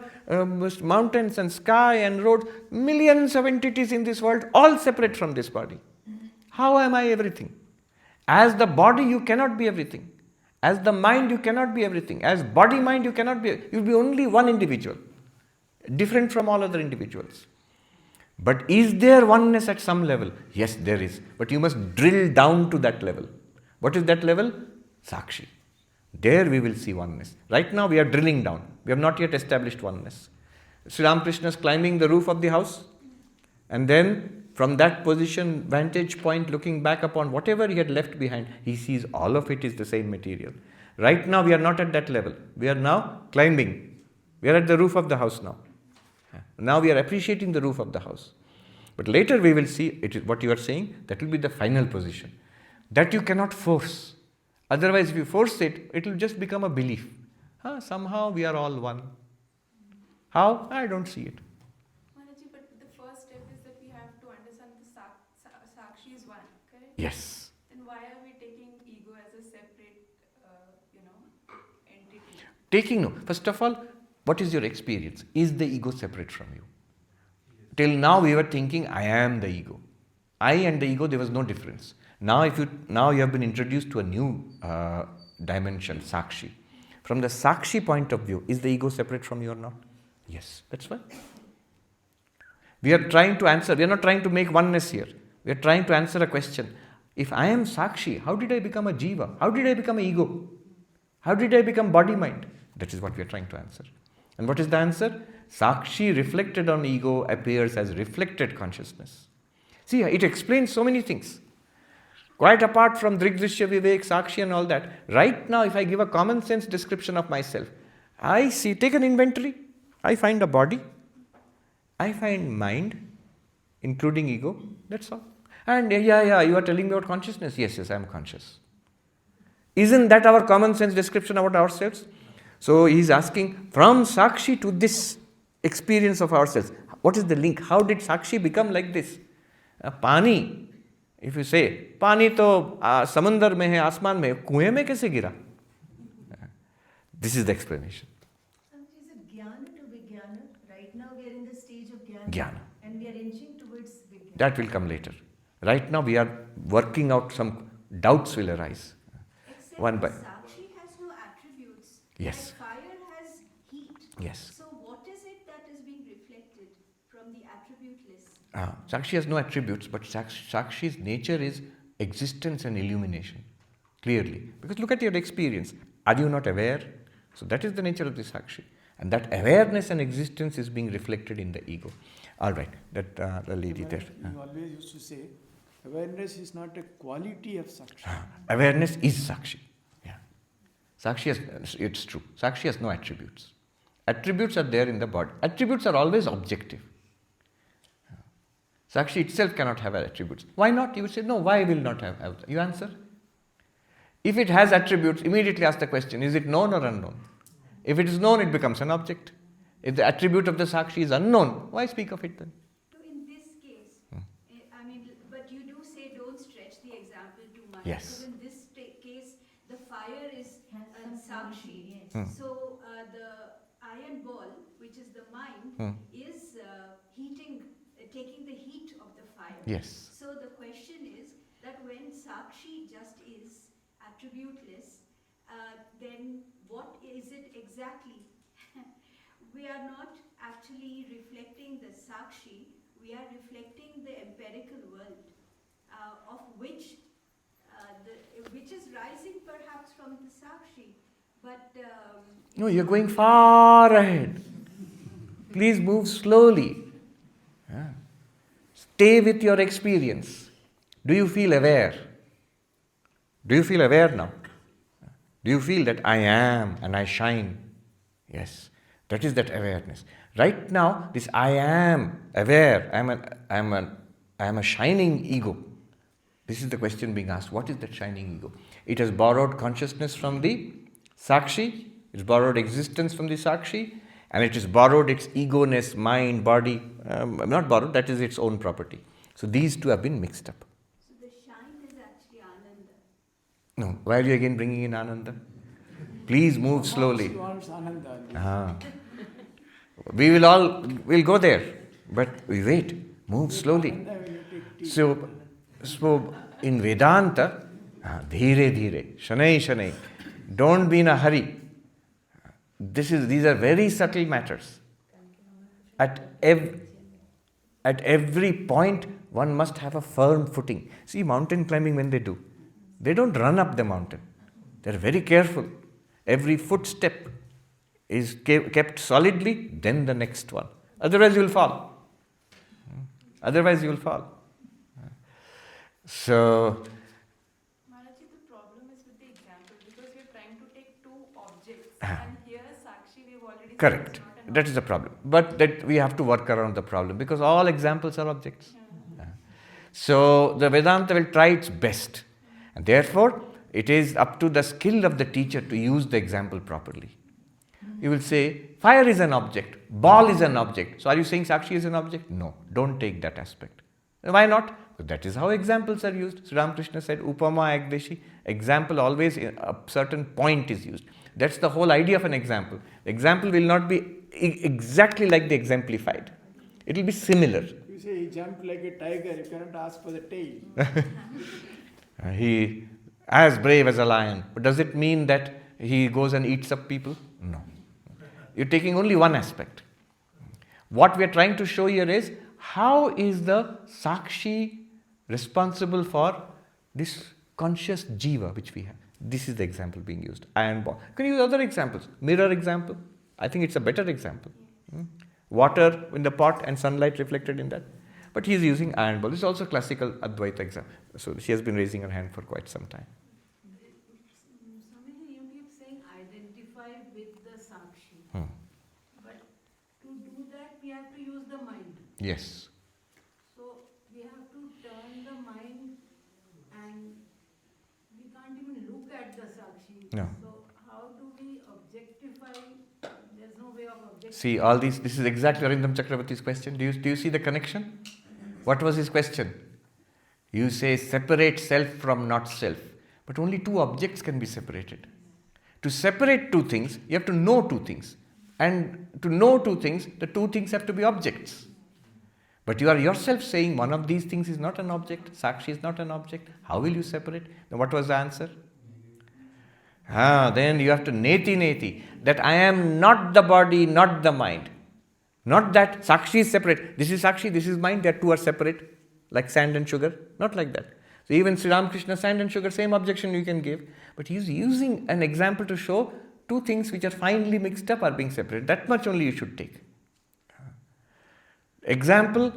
mountains and sky and roads. Millions of entities in this world, all separate from this body. How am I everything? As the body, you cannot be everything. As the mind, you cannot be everything. As body-mind, you cannot be. You will be only one individual. Different from all other individuals. But is there oneness at some level? Yes, there is. But you must drill down to that level. What is that level? Sakshi. There we will see oneness. Right now we are drilling down. We have not yet established oneness. Sri Ramakrishna is climbing the roof of the house. And then from that position, vantage point, looking back upon whatever he had left behind, he sees all of it is the same material. Right now we are not at that level. We are now climbing. We are at the roof of the house now. Now we are appreciating the roof of the house. But later we will see, it is what you are saying, that will be the final position. That you cannot force. Otherwise, if you force it, it will just become a belief. Somehow we are all one. How? I don't see it. Maharaji, but the first step is that we have to understand the Sakshi is one, correct? Yes. Then why are we taking separate, entity. Taking no. First of all, what is your experience? Is the ego separate from you? Till now we were thinking, I am the ego. I and the ego, there was no difference. Now you have been introduced to a new dimension, Sakshi. From the Sakshi point of view, is the ego separate from you or not? Yes, that's why. We are trying to answer, we are not trying to make oneness here. We are trying to answer a question. If I am Sakshi, how did I become a Jiva? How did I become an ego? How did I become body-mind? That is what we are trying to answer. And what is the answer? Sakshi reflected on ego appears as reflected consciousness. See, it explains so many things. Quite apart from Dṛg-Dṛśya-Viveka, Sakshi and all that, right now if I give a common sense description of myself, I see, take an inventory, I find a body, I find mind, including ego, that's all. And yeah, you are telling me about consciousness. Yes, I am conscious. Isn't that our common sense description about ourselves? So he is asking, from Sakshi to this experience of ourselves, what is the link? How did Sakshi become like this? Pani, if you say, Pani to samandar mein hai, asman mein hai, kuएं mein kaise gira? This is the explanation. Is it jnana to vijnana? Right now we are in the stage of jnana. Jnana. And we are inching towards vijnana. That will come later. Right now we are working out, some doubts will arise. Except One by Sakshi has no attributes. Yes. Like fire has heat. Yes. So what is it that is being reflected from the attributeless? Sakshi has no attributes, but Sakshi's nature is existence and illumination. Clearly. Because look at your experience. Are you not aware? So that is the nature of the Sakshi. And that awareness and existence is being reflected in the ego. All right. That the lady there. You always used to say, awareness is not a quality of Sakshi. Awareness is Sakshi. Yeah. Sakshi has, it's true. Sakshi has no attributes. Attributes are there in the body. Attributes are always objective. Sakshi itself cannot have attributes. Why not? You would say, no, why will not have? You answer. If it has attributes, immediately ask the question, is it known or unknown? If it is known, it becomes an object. If the attribute of the Sakshi is unknown, why speak of it then? So in this case, I mean, but you do say don't stretch the example too much. Yes. So in this case, the fire is Has some Sakshi. quality, yes. So the iron ball, which is the mind, is heating, taking the heat of the fire. Yes. So the question is that when Sakshi just is attributeless, then what is it exactly? We are not actually reflecting the Sakshi, we are reflecting the empirical world, of which is rising perhaps from the Sakshi, but No, you're going far ahead. Please move slowly. Stay with your experience. Do you feel aware? Do you feel aware now? Do you feel that I am and I shine? Yes, that is that awareness. Right now, this I am aware, I am a shining ego. This is the question being asked. What is that shining ego? It has borrowed consciousness from the Sakshi, it's borrowed existence from the Sakshi, and it has borrowed its ego-ness, mind, body. Not borrowed, that is its own property. So these two have been mixed up. so the shine is actually Ananda. No, why are you again bringing in Ananda? Please move slowly. She wants Ananda. We'll go there, but we wait, move slowly. Ananda will take tea. So in Vedanta, dhire dhire, shanai shanai, don't be in a hurry. These are very subtle matters. At every point, one must have a firm footing. See, mountain climbing when they don't run up the mountain. They're very careful. Every footstep is kept solidly, then the next one. Otherwise you will fall. So, Maharaji, the problem is with the example because we're trying to take two objects and here Sakshi we've already said correct. it's not an That is the problem. But that we have to work around the problem because all examples are objects. So the Vedanta will try its best. And therefore, it is up to the skill of the teacher to use the example properly. You will say, fire is an object, ball is an object. So are you saying Sakshi is an object? No, don't take that aspect. Why not? That is how examples are used. Sri Ramakrishna said, Upama Ekdeshi, example always a certain point is used. That's the whole idea of an example. The example will not be exactly like the exemplified. It will be similar. You say he jumped like a tiger, you cannot ask for the tail. He as brave as a lion. But does it mean that he goes and eats up people? No. You're taking only one aspect. What we are trying to show here is, how is the Sakshi responsible for this conscious jiva which we have? This is the example being used. Iron ball. You can use other examples. Mirror example. I think it's a better example. Water in the pot and sunlight reflected in that. But he is using iron ball. This is also classical Advaita example. So she has been raising her hand for quite some time. Swamiji, you keep saying identify with the Sakshi. But to do that, we have to use the mind. Yes. So we have to turn the mind and we can't even look at the Sakshi. No. So how do we objectify? There's no way of objectifying. See, all these, this is exactly Arindam Chakravarti's question. Do you see the connection? What was his question? You say separate self from not self. But only two objects can be separated. To separate two things, you have to know two things. And to know two things, the two things have to be objects. But you are yourself saying one of these things is not an object, Sakshi is not an object. How will you separate? Then what was the answer? Then you have to neti, that I am not the body, not the mind. Not that Sakshi is separate. This is Sakshi, this is mind, that two are separate, like sand and sugar. Not like that. So even Sri Ramakrishna, sand and sugar, same objection you can give. But he is using an example to show two things which are finely mixed up are being separated. That much only you should take. Example,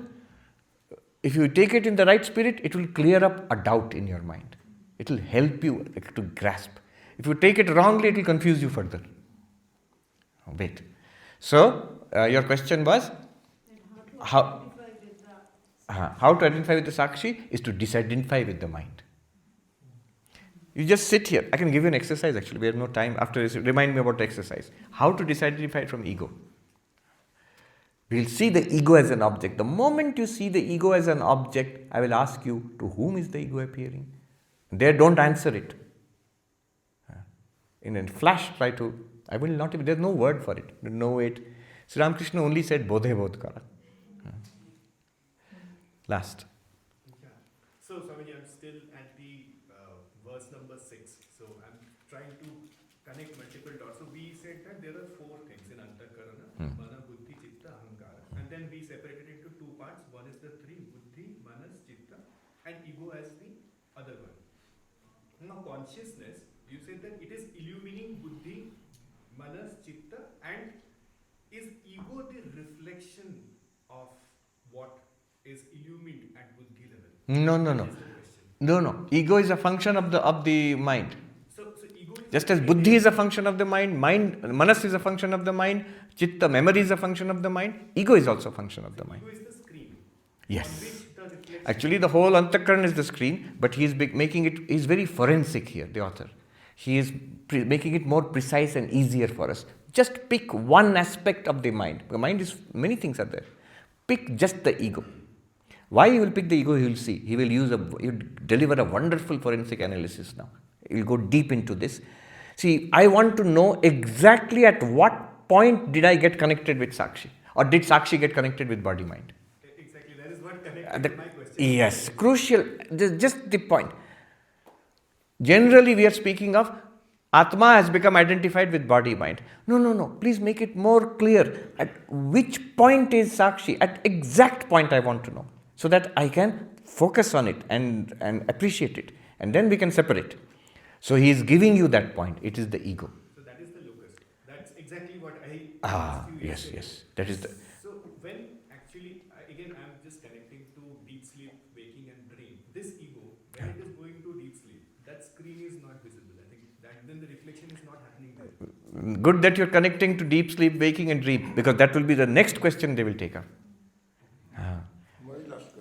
if you take it in the right spirit, it will clear up a doubt in your mind. It will help you to grasp. If you take it wrongly, it will confuse you further. Wait. So, your question was, how to identify with the Sakshi is to disidentify with the mind. You just sit here. I can give you an exercise actually. We have no time. After this, remind me about the exercise. How to disidentify from ego. We will see the ego as an object. The moment you see the ego as an object, I will ask you, to whom is the ego appearing? There, don't answer it. In a flash, try to, I will not even, there's no word for it. You know it. Sri Ramakrishna only said, Bodhe Bodhkara. Last. Yeah. So, Swamiji, I'm still at the verse number 6. So, I'm trying to connect multiple dots. So, we said that there are 4 things in Antakarana, Mana, Buddhi, Chitta, Ahankara. And then we separated it into 2 parts. One is the 3, Buddhi, Manas, Chitta, and ego as the other one. Now, consciousness, you said that it is illumining Buddhi, Manas, Chitta, and is ego the reflection of what is illumined at Buddhi level? No. Ego is a function of the mind. So ego is just as Buddhi is a function of the mind, Manas is a function of the mind, Chitta, memory is a function of the mind, ego is also a function of the mind. Ego is the screen. Yes. On which the reflection. Actually, the whole Antakaran is the screen, but he is making it, he is very forensic here, the author. He is making it more precise and easier for us. Just pick one aspect of the mind. The mind is, many things are there. Pick just the ego. Why he will pick the ego, he will see. He will deliver a wonderful forensic analysis now. He will go deep into this. See, I want to know exactly at what point did I get connected with Sakshi? Or did Sakshi get connected with body-mind? Exactly, that is what connected to my question. Yes, crucial. Just the point. Generally, we are speaking of Atma has become identified with body-mind. No. Please make it more clear. At which point is Sakshi? At exact point I want to know. So that I can focus on it and appreciate it. And then we can separate. So he is giving you that point. It is the ego. So that is the locus. That's exactly what I asked you yesterday. Yes. That is the... So when actually, again, I'm just connecting to deep sleep, waking and dream. This ego, when it is going to deep sleep, that screen is not visible. I think that then the reflection is not happening there. Good that you're connecting to deep sleep, waking and dream, because that will be the next question they will take up.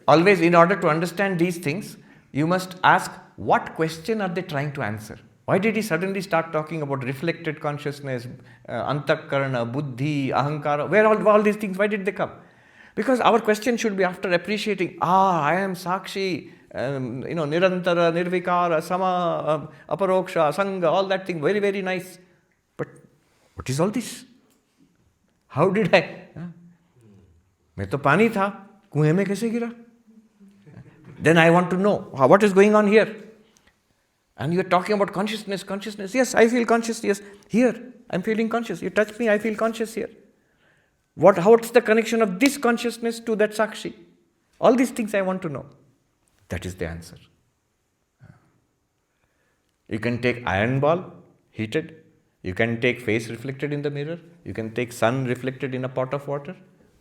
Always, in order to understand these things, you must ask, what question are they trying to answer? Why did he suddenly start talking about reflected consciousness, antakarana, buddhi, ahankara? Where all these things, why did they come? Because our question should be after appreciating, I am Sakshi, Nirantara, Nirvikara, Sama, Aparoksha, Sangha, all that thing, very, very nice. But what is all this? How did I? मैं तो पानी था, कुएं में कैसे गिरा? Then I want to know, what is going on here? And you are talking about consciousness. Yes, I feel conscious, yes. Here, I'm feeling conscious. You touch me, I feel conscious here. What's the connection of this consciousness to that Sakshi? All these things I want to know. That is the answer. You can take iron ball, heated. You can take face reflected in the mirror. You can take sun reflected in a pot of water.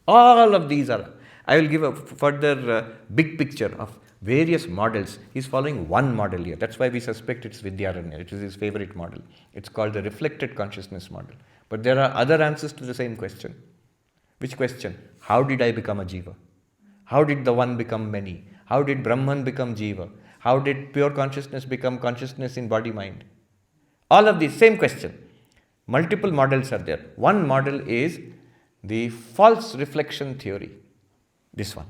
All of these are. I will give a further big picture of various models. He's following one model here. That's why we suspect it's Vidyaranya. It is his favorite model. It's called the reflected consciousness model. But there are other answers to the same question. Which question? How did I become a jiva? How did the one become many? How did Brahman become jiva? How did pure consciousness become consciousness in body-mind? All of these, same question. Multiple models are there. One model is the false reflection theory. This one.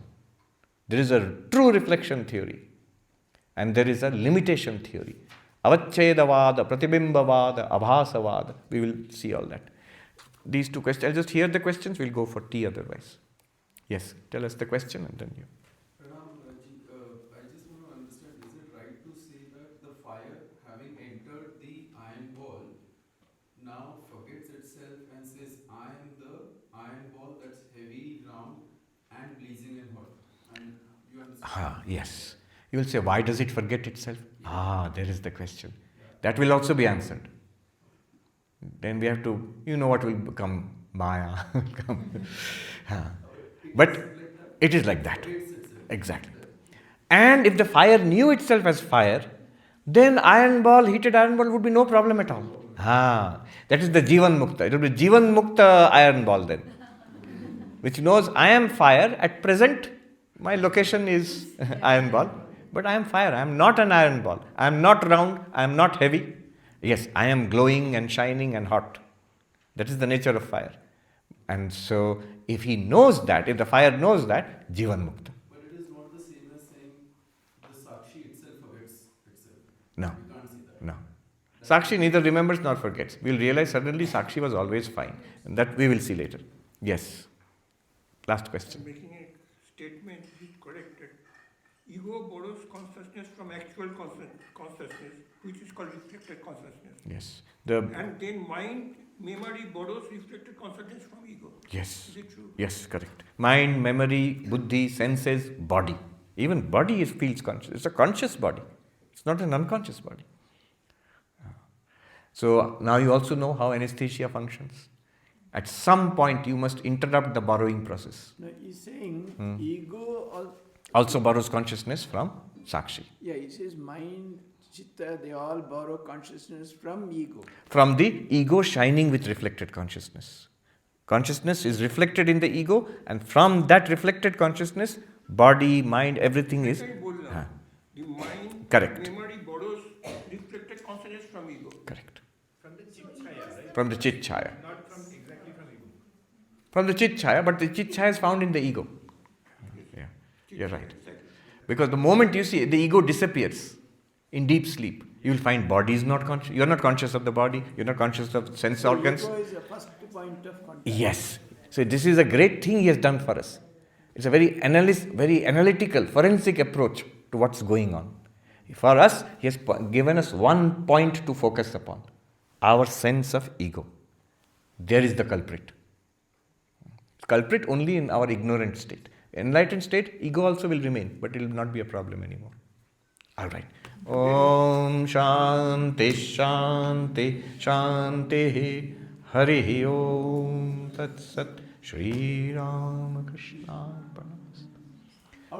There is a true reflection theory. And there is a limitation theory. Avachedavada, Pratibimbavada, Abhasavada. We will see all that. These two questions. I'll just hear the questions. We'll go for tea otherwise. Yes, tell us the question and then you. I just want to understand, is it right to say that the fire, having entered the iron ball, now forgets itself and says, I am the iron ball that's heavy, round, and blazing and hot? And you understand? Yes. You will say, why does it forget itself? There is the question. That will also be answered. Then we have to, what will become Maya. But it is like that. Exactly. And if the fire knew itself as fire, then heated iron ball would be no problem at all. That is the Jivan Mukta. It will be Jivan Mukta iron ball then. Which knows I am fire. At present, my location is iron ball. But I am fire. I am not an iron ball. I am not round. I am not heavy. Yes, I am glowing and shining and hot. That is the nature of fire. And so, if he knows that, if the fire knows that, Jivan Mukta. But it is not the same as saying the Sakshi itself forgets itself. No. You can't see that. No. Sakshi neither remembers nor forgets. We will realize suddenly Sakshi was always fine. And that we will see later. Yes. Last question. Making a statement which is corrected. Ego borrows consciousness from actual consciousness, which is called reflected consciousness. Yes. And then mind, memory borrows reflected consciousness from ego. Yes. Is it true? Yes, correct. Mind, memory, buddhi, senses, body. Even body feels conscious. It's a conscious body. It's not an unconscious body. So now you also know how anesthesia functions. At some point you must interrupt the borrowing process. No, he's saying ego Also borrows consciousness from Sakshi. Yeah, he says mind, chitta, they all borrow consciousness from ego. From the ego shining with reflected consciousness. Consciousness is reflected in the ego, and from that reflected consciousness, body, mind, everything is. The mind, Correct. memory borrows reflected consciousness from ego. Correct. From the Chit Chaya, right? From the Chit Chaya. Not exactly from ego. From the Chit Chaya, but the Chit Chaya is found in the ego. Yeah, you're right. Because the moment you see, the ego disappears in deep sleep. You will find body is not conscious. You are not conscious of the body. You are not conscious of sense organs. Ego is the first point of contact. Yes. So this is a great thing he has done for us. It's a very analytical, forensic approach to what's going on. For us, he has given us one point to focus upon. Our sense of ego. There is the culprit. Culprit only in our ignorant state. Enlightened state, ego also will remain, but it will not be a problem anymore. All right. Om Shanti Shanti Shanti Hari Om Tat Sat Shri Ram